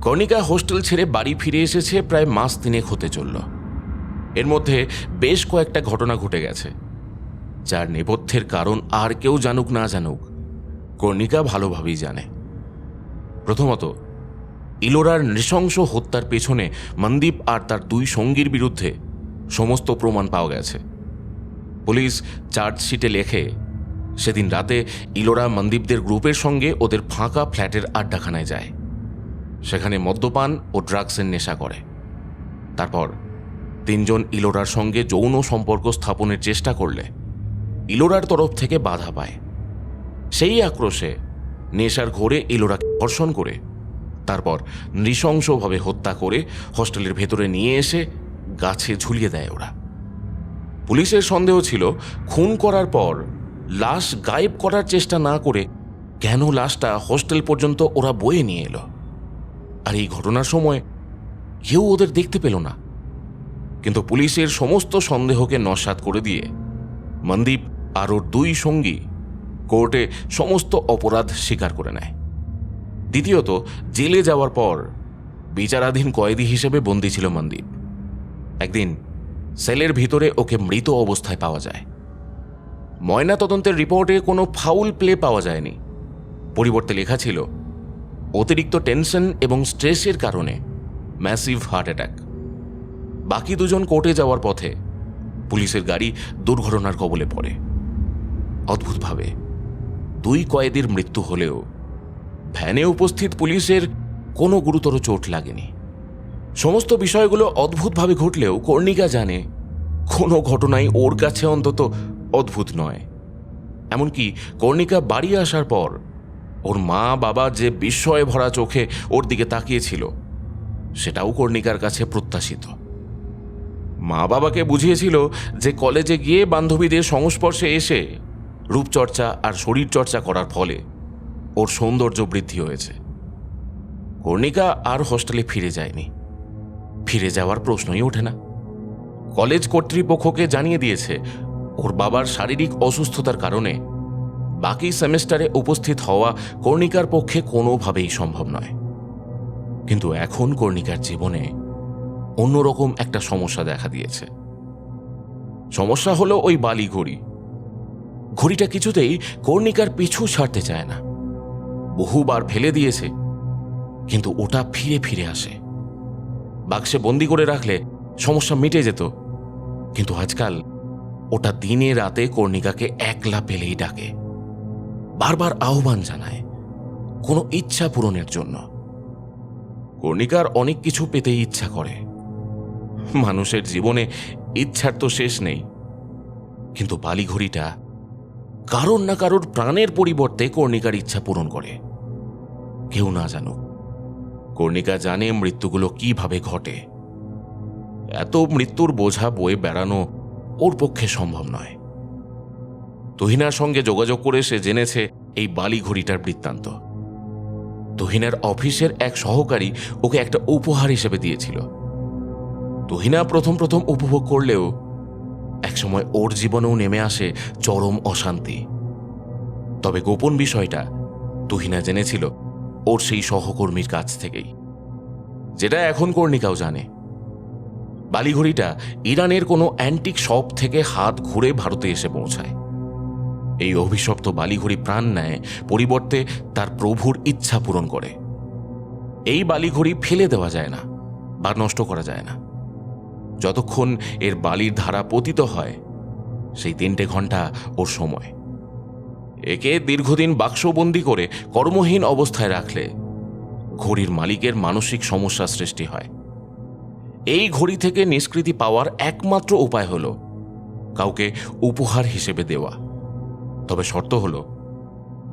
কর্ণিকা হোস্টেল ছেড়ে বাড়ি ফিরে এসেছে প্রায় মাস 3 হতে চলল। এর মধ্যে বেশ কয়েকটা ঘটনা ঘটে গেছে, যার নেপথ্যের কারণ আর কেউ জানুক না জানুক কর্ণিকা ভালোভাবেই জানে। প্রথমত, ইলোরার নৃশংস হত্যার পেছনে মনদীপ আর তার 2 সঙ্গীর বিরুদ্ধে সমস্ত প্রমাণ পাওয়া গেছে। পুলিশ চার্জশিটে লেখে সেদিন রাতে ইলোরা মনদীপদের গ্রুপের সঙ্গে ওদের ফাঁকা ফ্ল্যাটের আড্ডাখানায় যায়। সেখানে মদ্যপান ও ড্রাগসের নেশা করে। তারপর 3 জন ইলোরার সঙ্গে যৌন সম্পর্ক স্থাপনের চেষ্টা করলে ইলোরার তরফ থেকে বাধা পায়। সেই আক্রোশে নেশার ঘোরে ইলোরাকে ধর্ষণ করে তারপর নৃশংসভাবে হত্যা করে হস্টেলের ভেতরে নিয়ে এসে গাছে ঝুলিয়ে দেয় ওরা। পুলিশের সন্দেহ ছিল খুন করার পর লাশ গায়েব করার চেষ্টা না করে কেন লাশটা হস্টেল পর্যন্ত ওরা বয়ে নিয়ে এলো, আর এই ঘটনার সময় কেউ ওদের দেখতে পেল না। কিন্তু পুলিশের সমস্ত সন্দেহকে নস্যাৎ করে দিয়ে মনদীপ আর ওর 2 সঙ্গী কোর্টে সমস্ত অপরাধ স্বীকার করে নেয়। দ্বিতীয়ত, জেলে যাওয়ার পর বিচারাধীন কয়েদি হিসেবে বন্দী ছিল মনদীপ। একদিন সেলের ভিতরে ওকে মৃত অবস্থায় পাওয়া যায়। ময়না তদন্তের রিপোর্টে কোনো ফাউল প্লে পাওয়া যায়নি, পরিবর্তে লেখা ছিল অতিরিক্ত টেনশন এবং স্ট্রেসের কারণে ম্যাসিভ হার্ট অ্যাটাক। বাকি 2 জন কোর্টে যাওয়ার পথে পুলিশের গাড়ি দুর্ঘটনার কবলে পড়ে। অদ্ভুতভাবে 2 কয়েদির মৃত্যু হলেও ভ্যানে উপস্থিত পুলিশের কোনো গুরুতর চোট লাগেনি। সমস্ত বিষয়গুলো অদ্ভুতভাবে ঘটলেও কর্ণিকা জানে কোনো ঘটনাই ওর কাছে অন্তত অদ্ভুত নয়। এমনকি কর্ণিকা বাড়ি আসার পর ওর মা বাবা যে বিস্ময়ে ভরা চোখে ওর দিকে তাকিয়েছিল সেটাও কর্ণিকার কাছে প্রত্যাশিত। মা বাবাকে বুঝিয়েছিল যে কলেজে গিয়ে বান্ধবীদের সংস্পর্শে এসে রূপচর্চা আর শরীরচর্চা করার ফলে ওর সৌন্দর্য বৃদ্ধি হয়েছে। কর্ণিকা আর হস্টেলে ফিরে যায়নি, ফিরে যাওয়ার প্রশ্নই ওঠে না। কলেজ কর্তৃপক্ষকে জানিয়ে দিয়েছে ওর বাবার শারীরিক অসুস্থতার কারণে বাকি সেমেস্টারে উপস্থিত হওয়া কর্ণিকার পক্ষে কোনোভাবেই সম্ভব নয়। কিন্তু এখন কর্ণিকার জীবনে অন্যরকম একটা সমস্যা দেখা দিয়েছে। সমস্যা হলো ওই বালি ঘড়ি। ঘড়িটা কিছুতেই কর্ণিকার পিছু ছাড়তে চায় না। বহুবার ফেলে দিয়েছে, কিন্তু ওটা ফিরে ফিরে আসে। বাক্সে বন্দি করে রাখলে সমস্যা মিটে যেত, কিন্তু আজকাল ওটা দিনে রাতে কর্ণিকাকে একলা পেলেই ডাকে, বারবার আহ্বান জানায় কোনো ইচ্ছা পূরণের জন্য। কর্ণিকার অনেক কিছু পেতেই ইচ্ছা করে। মানুষের জীবনে ইচ্ছার তো শেষ নেই, কিন্তু বালিঘড়িটা কারোর না কারোর প্রাণের পরিবর্তে কর্ণিকার ইচ্ছা পূরণ করে। কেউ না জানুক, কর্ণিকা জানে মৃত্যুগুলো কিভাবে ঘটে। এত মৃত্যুর বোঝা বয়ে বেড়ানো ওর পক্ষে সম্ভব নয়। তুহিনার সঙ্গে যোগাযোগ করে সে জেনেছে এই বালি ঘড়িটার বৃত্তান্ত। তুহিনার অফিসের এক সহকারী ওকে একটা উপহার হিসেবে দিয়েছিল। তুহিনা প্রথম উপভোগ করলেও একসময় ওর জীবনেও নেমে আসে চরম অশান্তি। তবে গোপন বিষয়টা তুহিনা জেনেছিল ওর সেই সহকর্মীর কাছ থেকেই, যেটা এখন কর্ণিকাও জানে। বালিঘড়িটা ইরানের কোনো অ্যান্টিক শপ থেকে হাত ঘুরে ভারতে এসে পৌঁছায়। এই অভিশপ্ত বালিঘড়ি প্রাণ নেয়, পরিবর্তে তার প্রভুর ইচ্ছা পূরণ করে। এই বালিঘড়ি ফেলে দেওয়া যায় না বা নষ্ট করা যায় না। যতক্ষণ এর বালির ধারা পতিত হয় সেই 3টে ঘন্টা ওর সময়। একে দীর্ঘদিন বাক্সবন্দি করে কর্মহীন অবস্থায় রাখলে ঘড়ির মালিকের মানসিক সমস্যা সৃষ্টি হয়। এই ঘড়ি থেকে নিষ্কৃতি পাওয়ার একমাত্র উপায় হল কাউকে উপহার হিসেবে দেওয়া। তবে শর্ত হল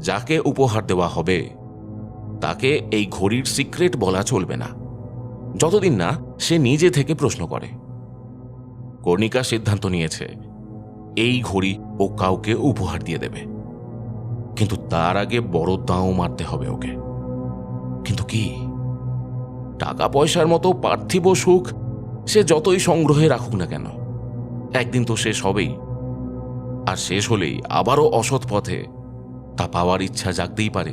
যাকে উপহার দেওয়া হবে তাকে এই ঘড়ির সিক্রেট বলা চলবে না, যতদিন না সে নিজে থেকে প্রশ্ন করে। কর্ণিকা সিদ্ধান্ত নিয়েছে এই ঘড়ি ও কাউকে উপহার দিয়ে দেবে, কিন্তু তার আগে বড় দাঁও মারতে হবে ওকে। কিন্তু কি? টাকা পয়সার মতো পার্থিব সুখ সে যতই সংগ্রহে রাখুক না কেন, একদিন তো শেষ হবেই। আর শেষ হলেই আবারও অসৎ পথে তা পাওয়ার ইচ্ছা জাগতেই পারে।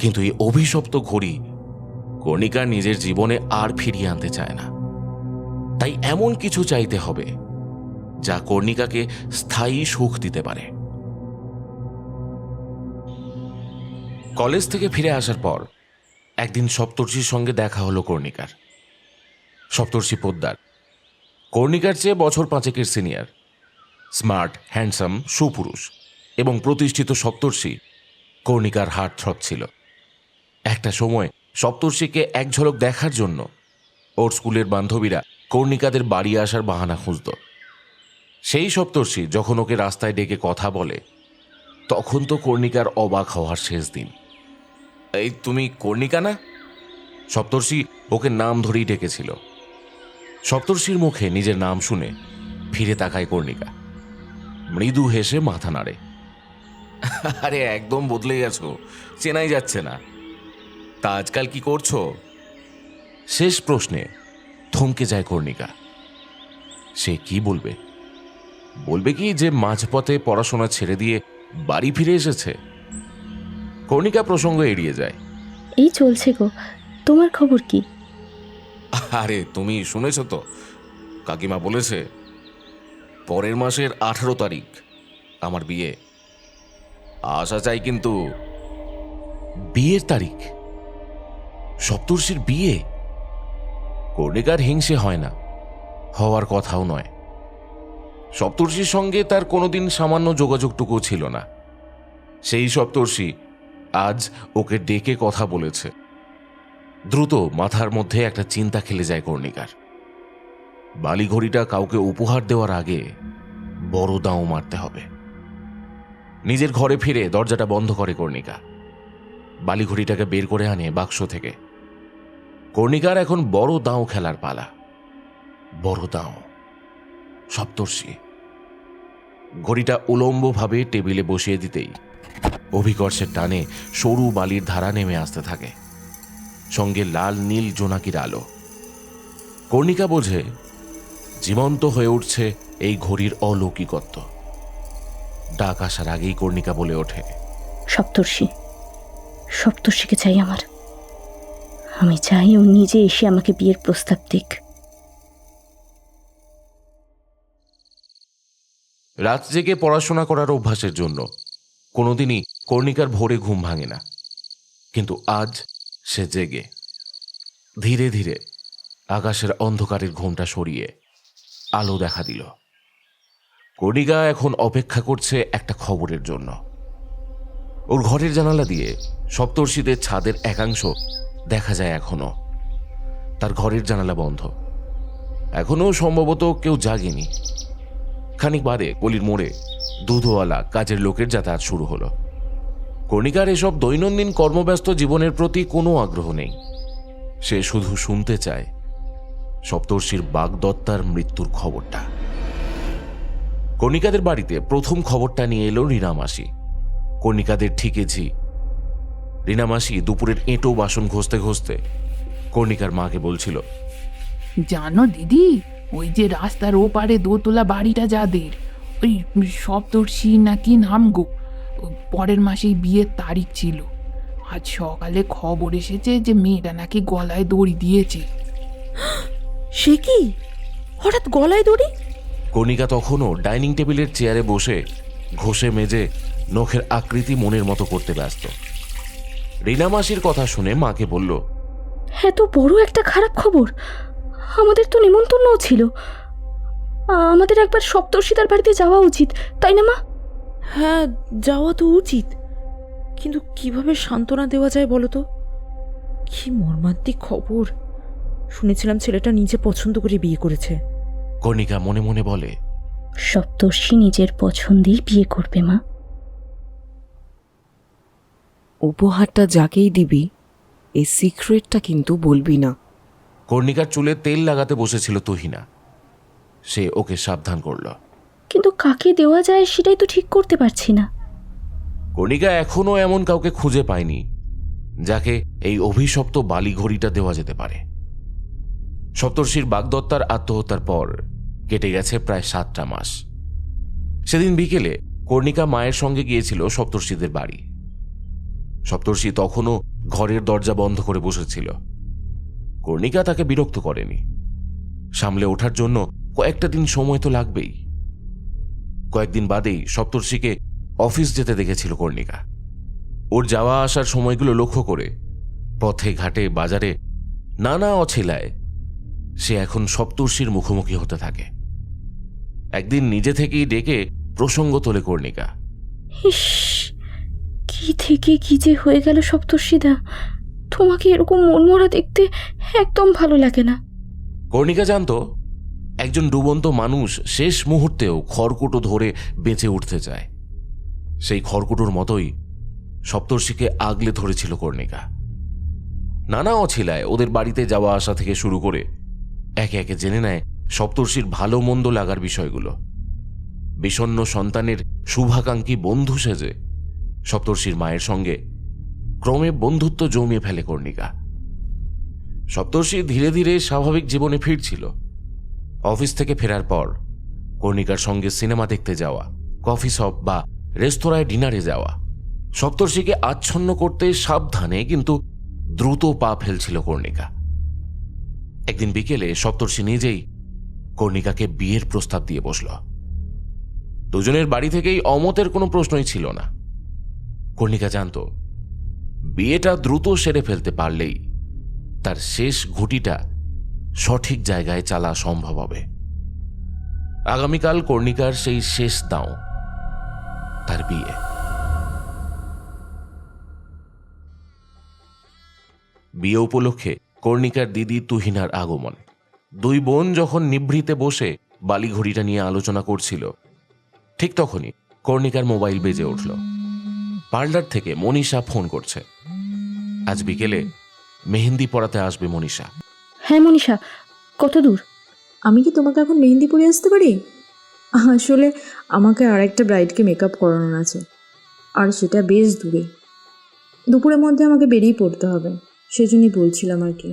কিন্তু এই অভিশপ্ত ঘড়ি কর্ণিকা নিজের জীবনে আর ফিরিয়ে আনতে চায় না। তাই এমন কিছু চাইতে হবে যা কর্ণিকাকে স্থায়ী সুখ দিতে পারে। কলেজ থেকে ফিরে আসার পর একদিন সপ্তর্ষির সঙ্গে দেখা হলো কর্ণিকার। সপ্তর্ষি পোদ্দার, কর্ণিকার চেয়ে বছর 5 সিনিয়র, স্মার্ট, হ্যান্ডসাম, সুপুরুষ এবং প্রতিষ্ঠিত সপ্তর্ষি কর্ণিকার হার্ট থ্রব ছিল। একটা সময় সপ্তর্ষিকে এক ঝলক দেখার জন্য ওর স্কুলের বান্ধবীরা কর্ণিকাদের বাড়ি আসার বাহানা খুঁজত। সেই সপ্তর্ষি যখন ওকে রাস্তায় ডেকে কথা বলে, তখন তো কর্ণিকার অবাক হওয়ার শেষ দিন। এই তুমি কর্ণিকা না? সপ্তর্ষি ওকে নাম ধরেই ডেকেছিল। সপ্তর্ষির মুখে নিজের নাম শুনে ফিরে তাকায় কর্ণিকা, মৃদু হেসে মাথা নাড়ে। আরে একদম বদলে গেছো, চেনাই যাচ্ছে না। তা আজকাল কি করছো? শেষ প্রশ্নে থমকে যায় কর্ণিকা। সে কি বলবে? বলবে কি যে মাঝপথে পড়াশোনা ছেড়ে দিয়ে বাড়ি ফিরে এসেছে? কর্ণিকা প্রসঙ্গ এড়িয়ে যায়। এই চলছে গো, তোমার খবর কি? আরে তুমি শুনেছ তো, কাকিমা বলেছে পরের মাসের 18 তারিখ আমার বিয়ে। আসা চাই কিন্তু। বিয়ের তারিখ? সপ্তর্ষির বিয়ে? কর্ণিকার হিংসে হয় না, হওয়ার কথাও নয়। সপ্তর্ষির সঙ্গে তার কোনোদিন সামান্য যোগাযোগটুকু ছিল না। সেই সপ্তর্ষি আজ ওকে ডেকে কথা বলেছে। দ্রুত মাথার মধ্যে একটা চিন্তা খেলে যায় কর্ণিকার। বালিঘড়িটা কাউকে উপহার দেওয়ার আগে বড় দাঁও মারতে হবে। নিজের ঘরে ফিরে দরজাটা বন্ধ করে কর্ণিকা। বালিঘড়িটাকে বের করে আনে বাক্স থেকে। কর্ণিকার এখন বড় দাঁও খেলার পালা। বড় দাঁও, সপ্তর্ষি। ঘড়িটা উলম্বভাবে টেবিলে বসিয়ে দিতেই অভিকর্ষের টানে সরু বালির ধারা নেমে আসতে থাকে, সঙ্গে লাল নীল জোনাকির আলো। কর্ণিকা বোঝে জীবন্ত হয়ে উঠছে এই ঘড়ির অলৌকিকত্ব। ডাক আসার আগেই কর্ণিকা বলে ওঠে, সপ্তর্ষি, সপ্তর্ষিকে চাই আমার। আমি চাই ও নিজে এসে আমাকে বিয়ের প্রস্তাব দিক। রাত জেগে পড়াশোনা করার অভ্যাসের জন্য কোনোদিনই কর্ণিকার ভোরে ঘুম ভাঙে না, কিন্তু আজ সে জেগে ধীরে ধীরে আকাশের অন্ধকারের ঘুমটা সরিয়ে আলো দেখা দিল। কর্ণিকা এখন অপেক্ষা করছে একটা খবরের জন্য। ওর ঘরের জানালা দিয়ে সপ্তর্ষিদের ছাদের একাংশ দেখা যায় এখনো। তার ঘরের জানালা বন্ধ, এখনো সম্ভবত কেউ জাগেনি। খানিক বাদে গলির মোড়ে দুধওয়ালা কাজের লোকের যাতায়াত শুরু হলো। কর্ণিকার এসব দৈনন্দিন কর্মব্যস্ত জীবনের প্রতি কোনো আগ্রহ নেই। সে শুধু শুনতে চায় সপ্তর্ষির বাগদত্তার মৃত্যুর খবরটা। কর্ণিকাদের বাড়িতে প্রথম খবরটা নিয়ে এলো রীনা মাসি। কর্ণিকাদের ঠিকেছি। রীনা মাসি দুপুরের এঁটো বাসন ঘষতে ঘষতে কর্ণিকার মাকে বলছিল, জানো দিদি, ওই যে রাস্তার ওপারে দোতলা বাড়িটা যাদের, ওই সপ্তর্ষি নাকি নাম গো, পরের মাসেই বিয়ের তারিখ ছিল। আজ সকালে খবর এসেছে যে মেয়েটা নাকি গলায় দড়ি দিয়েছে। সে কি, হঠাৎ গলায় দড়ি? কর্ণিকা তখনও ডাইনিং টেবিলের চেয়ারে বসে ঘষে মেজে নখের আকৃতি মনের মতো করতে ব্যস্ত। রীনা মাসির কথা শুনে মাকে বলল, এত বড় একটা খারাপ খবর! আমাদের তো নিমন্ত্রণও ছিল। আমাদের একবার সপ্তর্ষিতার বাড়িতে যাওয়া উচিত, তাই না মা? হ্যাঁ, যাওয়া তো উচিত, কিন্তু কিভাবে সান্ত্বনা দেওয়া যায় বলো তো? কি মর্মান্তিক খবর! শুনেছিলাম ছেলেটা নিজে পছন্দ করে বিয়ে করেছে। কর্ণিকা মনে মনে বলে, সপ্তর্ষি নিজের পছন্দেই বিয়ে করবে মা। উপহারটা যাকেই দিবি এই সিক্রেটটা কিন্তু বলবি না। কর্ণিকার চুলে তেল লাগাতে বসেছিল তুহিনা। সে ওকে সাবধান করল। কিন্তু কাকে দেওয়া যায় সেটাই তো ঠিক করতে পারছি না। কর্ণিকা এখনো এমন কাউকে খুঁজে পায়নি যাকে এই অভিশপ্ত বালিঘড়িটা দেওয়া যেতে পারে। সপ্তর্ষির বাগদত্তার আত্মহত্যার পর কেটে গেছে প্রায় 7টা মাস। সেদিন বিকেলে কর্ণিকা মায়ের সঙ্গে গিয়েছিল সপ্তর্ষিদের বাড়ি। সপ্তর্ষি তখনও ঘরের দরজা বন্ধ করে বসেছিল। কর্ণিকা তাকে বিরক্ত করেনি। সামলে ওঠার জন্য কয়েকটা দিন সময় তো লাগবেই। কয়েকদিন বাদেই সপ্তর্ষিকে অফিস যেতে দেখেছিল কর্ণিকা। ওর যাওয়া আসার সময়গুলো লক্ষ্য করে পথে ঘাটে বাজারে নানা অছিলায় সে এখন সপ্তর্ষির মুখোমুখি হতে থাকে। একদিন নিজে থেকেই ডেকে প্রসঙ্গ তোলে কর্ণিকা। ইস, কি থেকে কি যে হয়ে গেল সপ্তর্ষিদা! তোমাকে এরকম মনমরা দেখতে একদম ভালো লাগে না। কর্ণিকা জানতো একজন ডুবন্ত মানুষ শেষ মুহূর্তেও খড়কুটো ধরে বেঁচে উঠতে চায়। সেই খড়কুটোর মতোই সপ্তর্ষিকে আগলে ধরেছিল কর্ণিকা। নানা অছিলায় ওদের বাড়িতে যাওয়া আসা থেকে শুরু করে একে একে জেনে নেয় সপ্তর্ষির ভালো মন্দ লাগার বিষয়গুলো। বিষণ্ণ সন্তানের শুভাকাঙ্ক্ষী বন্ধু সেজে সপ্তর্ষির মায়ের সঙ্গে ক্রমে বন্ধুত্ব জমিয়ে ফেলে কর্ণিকা। সপ্তর্ষি ধীরে ধীরে স্বাভাবিক জীবনে ফিরছিল। অফিস থেকে ফেরার পর কর্ণিকার সঙ্গে সিনেমা দেখতে যাওয়া, কফি শপ বা রেস্তোরাঁয় ডিনারে যাওয়া সপ্তর্ষিকে আচ্ছন্ন করতে সাবধানে কিন্তু দ্রুত পা ফেলছিল কর্ণিকা। একদিন বিকেলে সপ্তর্ষি নিজেই কর্ণিকাকে বিয়ের প্রস্তাব দিয়ে বসল। দুজনের বাড়ি থেকেই অমতের কোনো প্রশ্নই ছিল না। কর্ণিকা জানত বিয়েটা দ্রুত সেরে ফেলতে পারলেই তার শেষ ঘুঁটিটা সঠিক জায়গায় চালা সম্ভব হবে। আগামীকাল কর্ণিকার সেই শেষ দাও, তার বিয়ে। বিয়ে উপলক্ষে কর্ণিকার দিদি তুহিনার আগমন। দুই বোন যখন নিভৃতে বসে বালিঘড়িটা নিয়ে আলোচনা করছিল, ঠিক তখনই কর্ণিকার মোবাইল বেজে উঠল। পার্লার থেকে মনীষা ফোন করছে। আজ বিকেলে মেহেন্দি পরাতে আসবে মনীষা। হ্যাঁ মনীষা, কত দূর? আমি কি তোমাকে এখন মেহেন্দি পরে আসতে পারি? আসলে আমাকে আর একটা ব্রাইডকে মেকআপ করানোর আছে, আর সেটা বেশ দূরে। দুপুরের মধ্যে আমাকে বেরিয়ে পড়তে হবে, সেজন্যই বলছিলাম আর কি।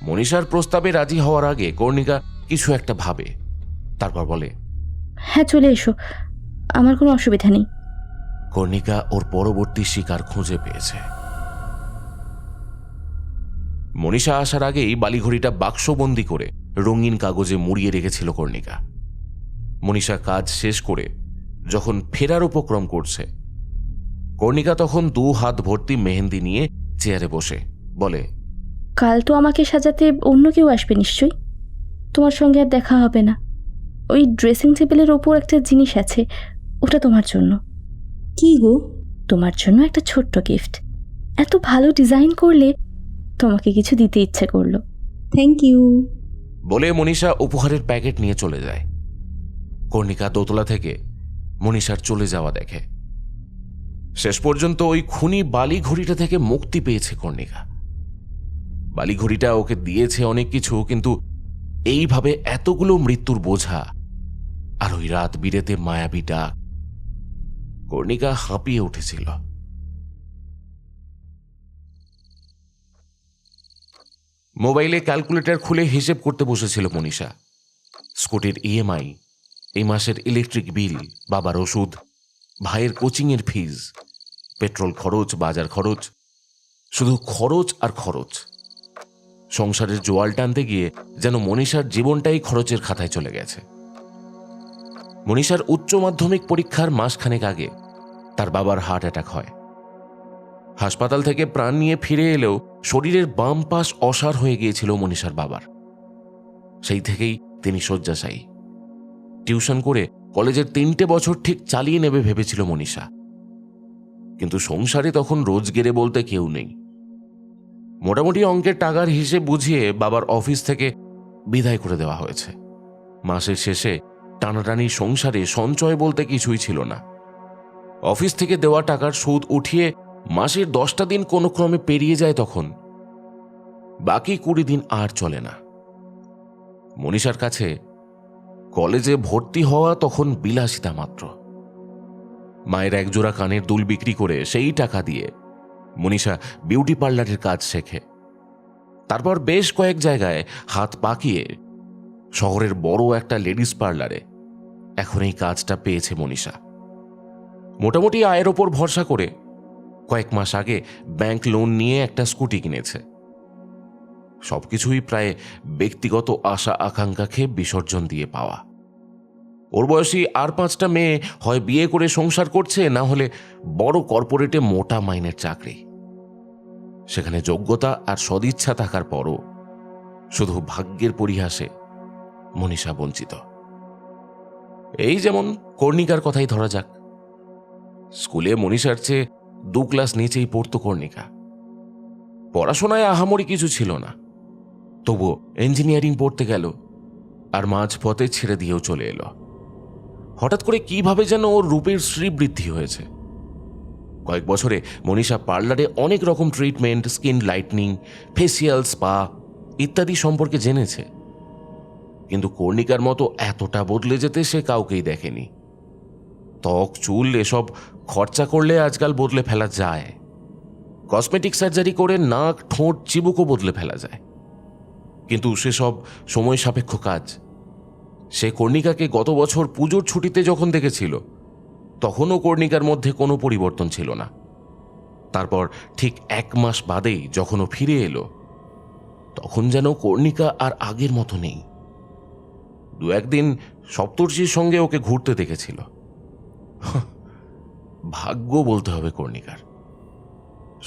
মনীষার প্রস্তাবে রাজি হওয়ার আগে কর্ণিকা কিছু একটা ভাবে, তারপর বলে, হ্যাঁ চলে এসো, আমার কোনো অসুবিধা নেই। কর্ণিকা ওর পরবর্তী শিকার খুঁজে পেয়েছে। মনীষা আসার আগেই বালিঘড়িটা বাক্সবন্দি করে রঙিন কাগজে মুড়িয়ে রেখেছিল কর্ণিকা। মনীষা কাজ শেষ করে যখন ফেরার উপক্রম করছে, কর্ণিকা তখন 2 হাত ভর্তি মেহেন্দি নিয়ে চেয়ারে বসে বলে, কাল তো আমাকে সাজাতে অন্য কেউ আসবে নিশ্চয়ই, তোমার সঙ্গে আর দেখা হবে না। ওই ড্রেসিং টেবিলের ওপর একটা জিনিস আছে, ওটা তোমার জন্য। কি গো? তোমার জন্য একটা ছোট্ট গিফট। এত ভালো ডিজাইন করলে তোমাকে কিছু দিতে ইচ্ছে করলো। থ্যাংক ইউ বলে মনীষা উপহারের প্যাকেট নিয়ে চলে যায়। কর্ণিকা দোতলা থেকে মনীষার চলে যাওয়া দেখে। শেষ পর্যন্ত ওই খুনি বালিঘড়িটা থেকে মুক্তি পেয়েছে কর্ণিকা। বালিঘড়িটা ওকে দিয়েছে অনেক কিছু, কিন্তু এইভাবে এতগুলো মৃত্যুর বোঝা আর ওই রাত বিরেতে মায়াবী ডাক, কর্ণিকা হাঁপিয়ে উঠেছিল। মোবাইলে ক্যালকুলেটর খুলে হিসেব করতে বসেছিল মনীষা। স্কুটির ইএমআই, এই মাসের ইলেকট্রিক বিল, বাবার ওষুধ, ভাইয়ের কোচিংয়ের ফিজ, পেট্রোল খরচ, বাজার খরচ, শুধু খরচ আর খরচ। সংসারের জোয়াল টানতে গিয়ে যেন মনীষার জীবনটাই খরচের খাতায় চলে গেছে। মনীষার উচ্চ মাধ্যমিক পরীক্ষার মাসখানেক আগে তার বাবার হার্ট অ্যাটাক হয়। হাসপাতাল থেকে প্রাণ নিয়ে ফিরে এলেও শরীরের বাম পাশ অসাড় হয়ে গিয়েছিল মনীষার বাবার। সেই থেকেই তিনি শয্যাশায়ী। টিউশন করে কলেজের 3টে বছর ঠিক চালিয়ে নেবে ভেবেছিল মনীষা, কিন্তু সংসারে তখন রোজগেরে বলতে কেউ নেই। মোটামুটি অঙ্কের টাকার হিসেব বুঝিয়ে বাবার অফিস থেকে বিদায় করে দেওয়া হয়েছে। মাসের শেষে টানাটানি সংসারে সঞ্চয় বলতে কিছুই ছিল না। অফিস থেকে দেওয়া টাকার সুদ উঠিয়ে মাসের 10টা দিন কোনো ক্রমে পেরিয়ে যায়, তখন বাকি 20 দিন আর চলে না। মনীষার কাছে কলেজে ভর্তি হওয়া তখন বিলাসিতা মাত্র। মায়ের একজোড়া কানের দুল বিক্রি করে সেই টাকা দিয়ে মনীষা বিউটি পার্লারের কাজ শেখে। তারপর বেশ কয়েক জায়গায় হাত পাকিয়ে শহরের বড় একটা লেডিস পার্লারে এখন এই কাজটা পেয়েছে মনীষা। মোটামুটি আয়ের ওপর ভরসা করে কয়েক মাস আগে ব্যাংক লোন নিয়ে একটা স্কুটি কিনেছে। সবকিছুই প্রায় ব্যক্তিগত আশা আকাঙ্ক্ষাকে বিসর্জন দিয়ে পাওয়া। ওর বয়সী আর 5টা মেয়ে হয় বিয়ে করে সংসার করছে, না হলে বড় কর্পোরেটে মোটা মাইনের চাকরি। সেখানে যোগ্যতা আর সদিচ্ছা থাকার পরও শুধু ভাগ্যের পরিহাসে মনীষা বঞ্চিত। এই যেমন কর্ণিকার কথাই ধরা যাক। স্কুলে মনীষার চেয়ে 2 ক্লাস নিচেই পড়তো কর্ণিকা। পড়াশোনায় আহামরি কিছু ছিল না, তবুও ইঞ্জিনিয়ারিং পড়তে গেল আর মাঝপথে ছেড়ে দিয়েও চলে এলো। হঠাৎ করে কিভাবে যেন ওর রূপের শ্রীবৃদ্ধি হয়েছে। কয়েক বছরে মনীষা পার্লারে অনেক রকম treatment, skin lightning, facial, spa ইত্যাদি সম্পর্কে জেনেছে, কিন্তু কর্ণিকার মতো এতটা বদলে যেতে সে কাউকেই দেখেনি। ত্বক, চুল এসব খরচা করলে আজকাল বদলে ফেলা যায়। কসমেটিক সার্জারি করে নাক, ঠোঁট, চিবুকও বদলে ফেলা যায়, কিন্তু সেসব সময় সাপেক্ষ কাজ। সে কর্ণিকাকে গত বছর পুজোর ছুটিতে যখন দেখেছিল, তখনও কর্ণিকার মধ্যে কোনো পরিবর্তন ছিল না। তারপর ঠিক 1 মাস বাদেই যখন ও ফিরে এলো, তখন যেন কর্ণিকা আর আগের মতো নেই। 2-1 দিন সপ্তর্ষির সঙ্গে ওকে ঘুরতে দেখেছিল। ভাগ্য বলতে হবে কর্ণিকার।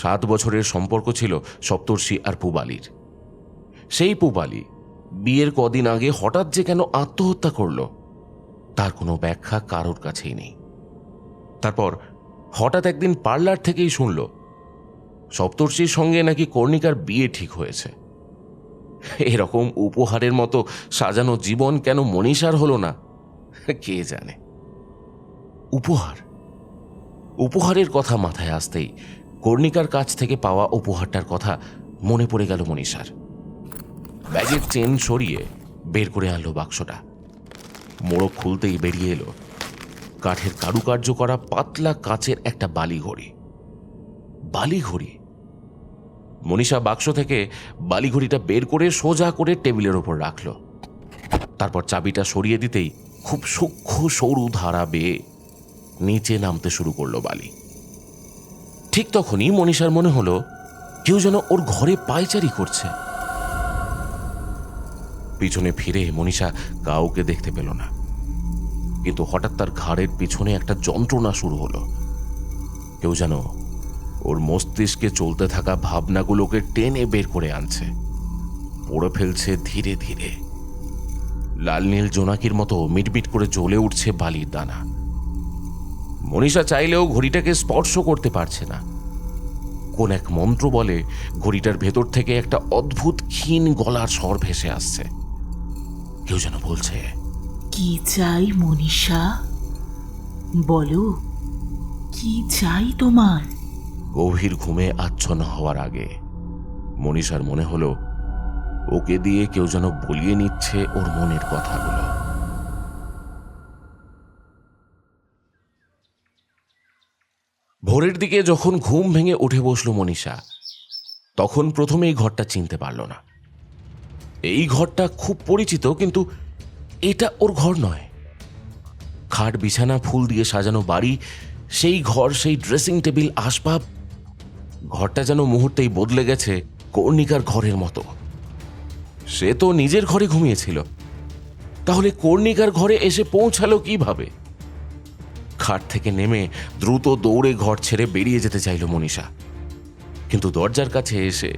7 বছরের সম্পর্ক ছিল সপ্তর্ষি আর পূবালির। সেই পূবালি বিয়ের কদিন আগে হঠাৎ যে কেন আত্মহত্যা করল, তার কোনো ব্যাখ্যা কারোর কাছেই নেই। তারপর হঠাৎ একদিন পার্লার থেকেই শুনল সপ্তর্ষির সঙ্গে নাকি কর্ণিকার বিয়ে ঠিক হয়েছে। এরকম উপহারের মতো সাজানো জীবন কেন মনীষার হলো না, কে জানে। উপহারের কথা মাথায় আসতেই কর্ণিকার কাছ থেকে পাওয়া উপহারটার কথা মনে পড়ে গেল মনীষার। ব্যাগের চেন সরিয়ে বের করে আনলো বাক্সটা। মোড়ক খুলতেই বেরিয়ে এলো কাঠের কারুকার্য করা পাতলা কাচের একটা বালিঘড়ি। মনীষা বাক্স থেকে বালিঘড়িটা বের করে সোজা করে টেবিলের ওপর রাখল। তারপর চাবিটা সরিয়ে দিতেই খুব সূক্ষ্ম সরু ধারা বেয়ে নিচে নামতে শুরু করলো বালি। ঠিক তখনই মনীষার মনে হলো কেউ যেন ওর ঘরে পায়চারি করছে। পিছনে ফিরে মনীষা কাউকে দেখতে পেল না, কিন্তু হঠাৎ তার ঘাড়ের পিছনে একটা যন্ত্রণা শুরু হলো। কেউ যেন ওর মস্তিষ্কে চলতে থাকা ভাবনাগুলোকে টেনে বের করে আনছে, পড়ে ফেলছে ধীরে ধীরে। লাল নীল জোনাকির মতো মিটমিট করে জ্বলে উঠছে বালির দানা। মনীষা চাইলেও ঘড়িটাকে স্পর্শ করতে পারছে না। কোন এক মন্ত্র বলে ঘড়িটার ভেতর থেকে একটা অদ্ভুত ক্ষীণ গলার স্বর ভেসে আসছে। কেউ যেন বলছে, কি চাই মনীষা, বলো কি চাই তোমার? গভীর ঘুমে আচ্ছন্ন হওয়ার আগে মনীষার মনে হলো ওকে দিয়ে কেউ যেন বলিয়ে নিচ্ছে ওর মনের কথাগুলো। ভোরের দিকে যখন ঘুম ভেঙে উঠে বসলো মনীষা, তখন প্রথমে এই ঘরটা চিনতে পারল না। এই ঘরটা খুব পরিচিত, কিন্তু এটা ওর ঘর নয়। খাট, বিছানা, ফুল দিয়ে সাজানো বাড়ি, সেই ঘর, সেই ড্রেসিং টেবিল, আসবাব, ঘরটা যেন মুহূর্তেই বদলে গেছে কর্ণিকার ঘরের মতো। সে তো নিজের ঘরে ঘুমিয়েছিল, তাহলে কর্ণিকার ঘরে এসে পৌঁছালো কিভাবে? খাট থেকে নেমে দ্রুত দৌড়ে ঘর ছেড়ে বেরিয়ে যেতে চাইল মনীষা, কিন্তু দরজার কাছে এসে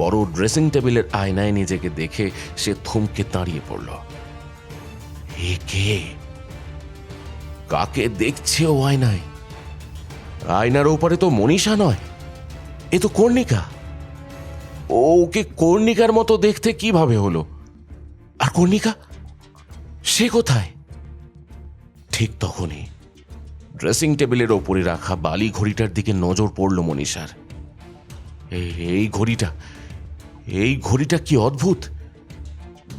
বড় ড্রেসিং টেবিলের আয়নায় নিজেকে দেখে সে থমকে দাঁড়িয়ে পড়ল। এ কে? কাকে দেখছে ও আয়নায়? আয়নার ওপারে তো মনীষা নয়, এ তো কর্ণিকা। ওকে কর্ণিকার মতো দেখতে কিভাবে হলো? আর কর্ণিকা, সে কোথায়? ঠিক তখনই ড্রেসিং টেবিলের ওপরে রাখা বালি ঘড়িটার দিকে নজর পড়ল মনীষার। এই ঘড়িটা কি অদ্ভুত!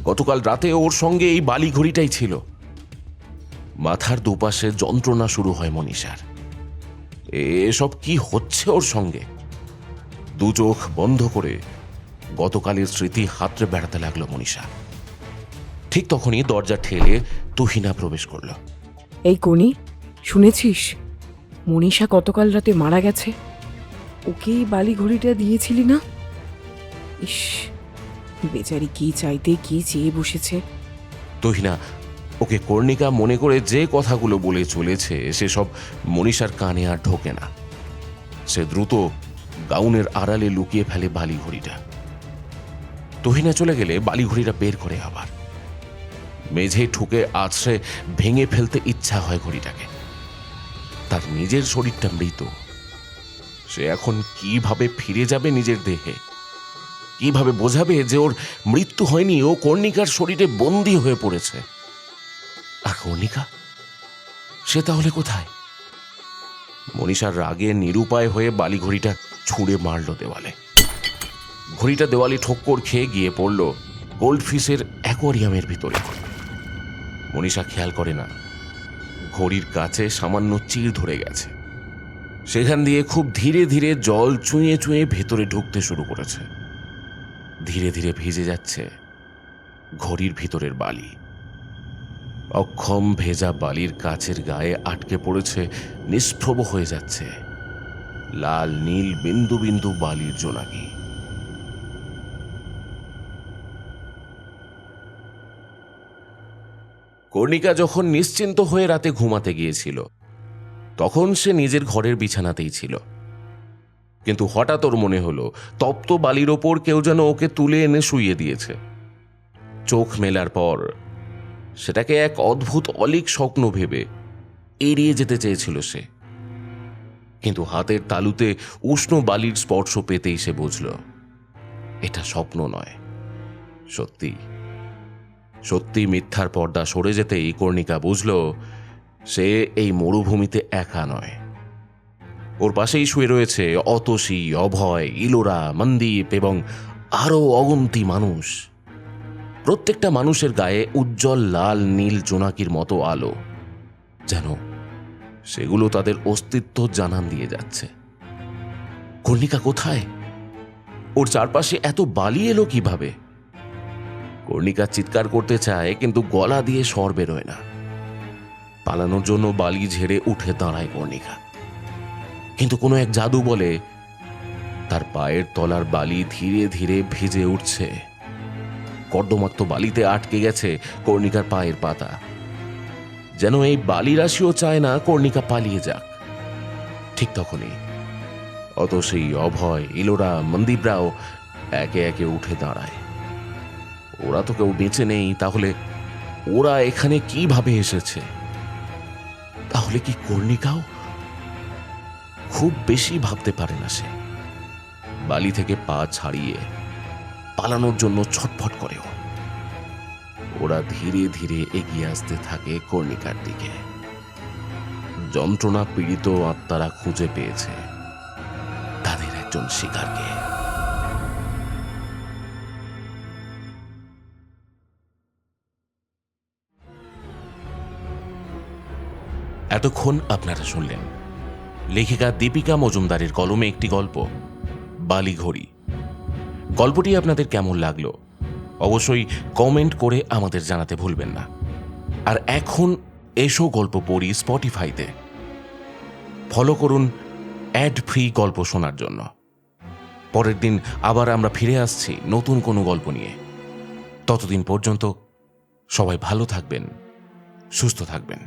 গতকাল রাতে ওর সঙ্গে এই বালি ঘড়িটাই ছিল। মাথার দুপাশে যন্ত্রণা শুরু হয় মনীষার। এসব কি হচ্ছে ওর সঙ্গে? দু চোখ বন্ধ করে গতকালের স্মৃতি হাতড়ে বেড়াতে লাগলো মনীষা। ঠিক তখনই দরজা ঠেলে তুহিনা প্রবেশ করল। এই কোনি, শুনেছিস মনীষা গতকাল রাতে মারা গেছে? ওকে এই বালি ঘড়িটা দিয়েছিলি না? ইস, বেচারি কি চাইতে কি চেয়ে বসেছে। তুহিনা ওকে কর্ণিকা মনে করে যে কথাগুলো বলে চলেছে সেসব মনীষার কানে আর ঢোকে না। সে দ্রুত গাউনের আড়ালে লুকিয়ে ফেলে বালি ঘড়িটা। তুহিনা চলে গেলে বালি ঘড়িটা বের করে আবার মেঝে ঠুকে আছড়ে ভেঙে ফেলতে ইচ্ছা হয় ঘড়িটাকে। তার নিজের শরীরটা মৃত, সে এখন কিভাবে ফিরে যাবে নিজের দেহে, কিভাবে বোঝাবে যে ওর মৃত্যু হয়নি, ও কর্ণিকার শরীরে বন্দী হয়ে পড়েছে? আর কর্ণিকা, সে তাহলে কোথায়? মনীষার রাগে নিরুপায় হয়ে বালি ঘড়িটা ছুঁড়ে মারল দেওয়ালে। ঘড়িটা দেওয়ালে ঠক্কর খেয়ে গিয়ে পড়ল গোল্ডফিশের অ্যাকোয়ারিয়ামের ভিতরে। মনীষা খেয়াল করে না ঘড়ির কাছে সামান্য চিড় ধরে গেছে। সেখান দিয়ে খুব ধীরে ধীরে জল চুঁয়ে চুঁয়ে ভেতরে ঢুকতে শুরু করেছে। ধীরে ধীরে ভিজে যাচ্ছে ঘড়ির ভিতরের বালি। অক্ষম ভেজা বালির কাছের গায়ে আটকে পড়েছে, নিষ্প্রভ হয়ে যাচ্ছে লাল নীল বিন্দু বিন্দু বালির জোনাকি। কর্ণিকা যখন নিশ্চিন্ত হয়ে রাতে ঘুমাতে গিয়েছিল, তখন সে নিজের ঘরের বিছানাতেই ছিল। কিন্তু হঠাৎ ওর মনে হলো তপ্ত বালির ওপর কেউ যেন ওকে তুলে এনে শুইয়ে দিয়েছে। চোখ মেলার পর সেটাকে এক অদ্ভুত অলীক স্বপ্ন ভেবে এড়িয়ে যেতে চেয়েছিল সে। কিন্তু হাতের তালুতে উষ্ণ বালির স্পর্শ পেতেই সে বুঝল এটা স্বপ্ন নয়, সত্যি। সত্যি মিথ্যার পর্দা সরে যেতেই কর্ণিকা বুঝল সে এই মরুভূমিতে একা নয়। ওর পাশেই শুয়ে রয়েছে অতসী, অভয়, ইলোরা, মন্দীপ এবং আরো অগন্তি মানুষ। প্রত্যেকটা মানুষের গায়ে উজ্জ্বল লাল নীল জোনাকির মতো আলো, যেন সেগুলো তাদের অস্তিত্ব জানান দিয়ে যাচ্ছে। কর্ণিকা কোথায়? ওর চারপাশে এত বালি এলো কিভাবে? কর্ণিকা চিৎকার করতে চায়, কিন্তু গলা দিয়ে স্বর বেরোয় না। পালানোর জন্য বালি ঝেড়ে উঠে দাঁড়ায় কর্ণিকা, কিন্তু কোনো এক জাদু বলে তার পায়ের তলার বালি ধীরে ধীরে ভিজে উঠছে। কর্দমাক্ত বালিতে আটকে গেছে কর্ণিকার পায়ের পাতা। যেন এই বালি রাশিও চায় না কর্ণিকা পালিয়ে যাক। ঠিক তখনই অতসী, অভয়, ইলোরা, মন্দীপরাও একে একে উঠে দাঁড়ায়। ওরা তো কেউ বেঁচে নেই, তাহলে ওরা এখানে কিভাবে এসেছে? তাহলে কি কর্ণিকাও? খুব বেশি ভাবতে পারে না সে। বালি থেকে পা ছাড়িয়ে পালানোর জন্য ছটফট করেও। ওরা ধীরে ধীরে এগিয়ে আসতে থাকে কর্ণিকার দিকে। যন্ত্রণা পীড়িত আত্মারা খুঁজে পেয়েছে তাদের একজন শিকারকে। এতক্ষণ আপনারা শুনলেন লেখিকা দীপিকা মজুমদারের কলমে একটি গল্প, বালি ঘড়ি। গল্পটি আপনাদের কেমন লাগলো অবশ্যই কমেন্ট করে আমাদের জানাতে ভুলবেন না। আর এখন এসো গল্প পড়ি স্পটিফাইতে। ফলো করুন অ্যাড ফ্রি গল্প শোনার জন্য। পরের দিন আবার আমরা ফিরে আসছি নতুন কোনো গল্প নিয়ে। ততদিন পর্যন্ত সবাই ভালো থাকবেন, সুস্থ থাকবেন।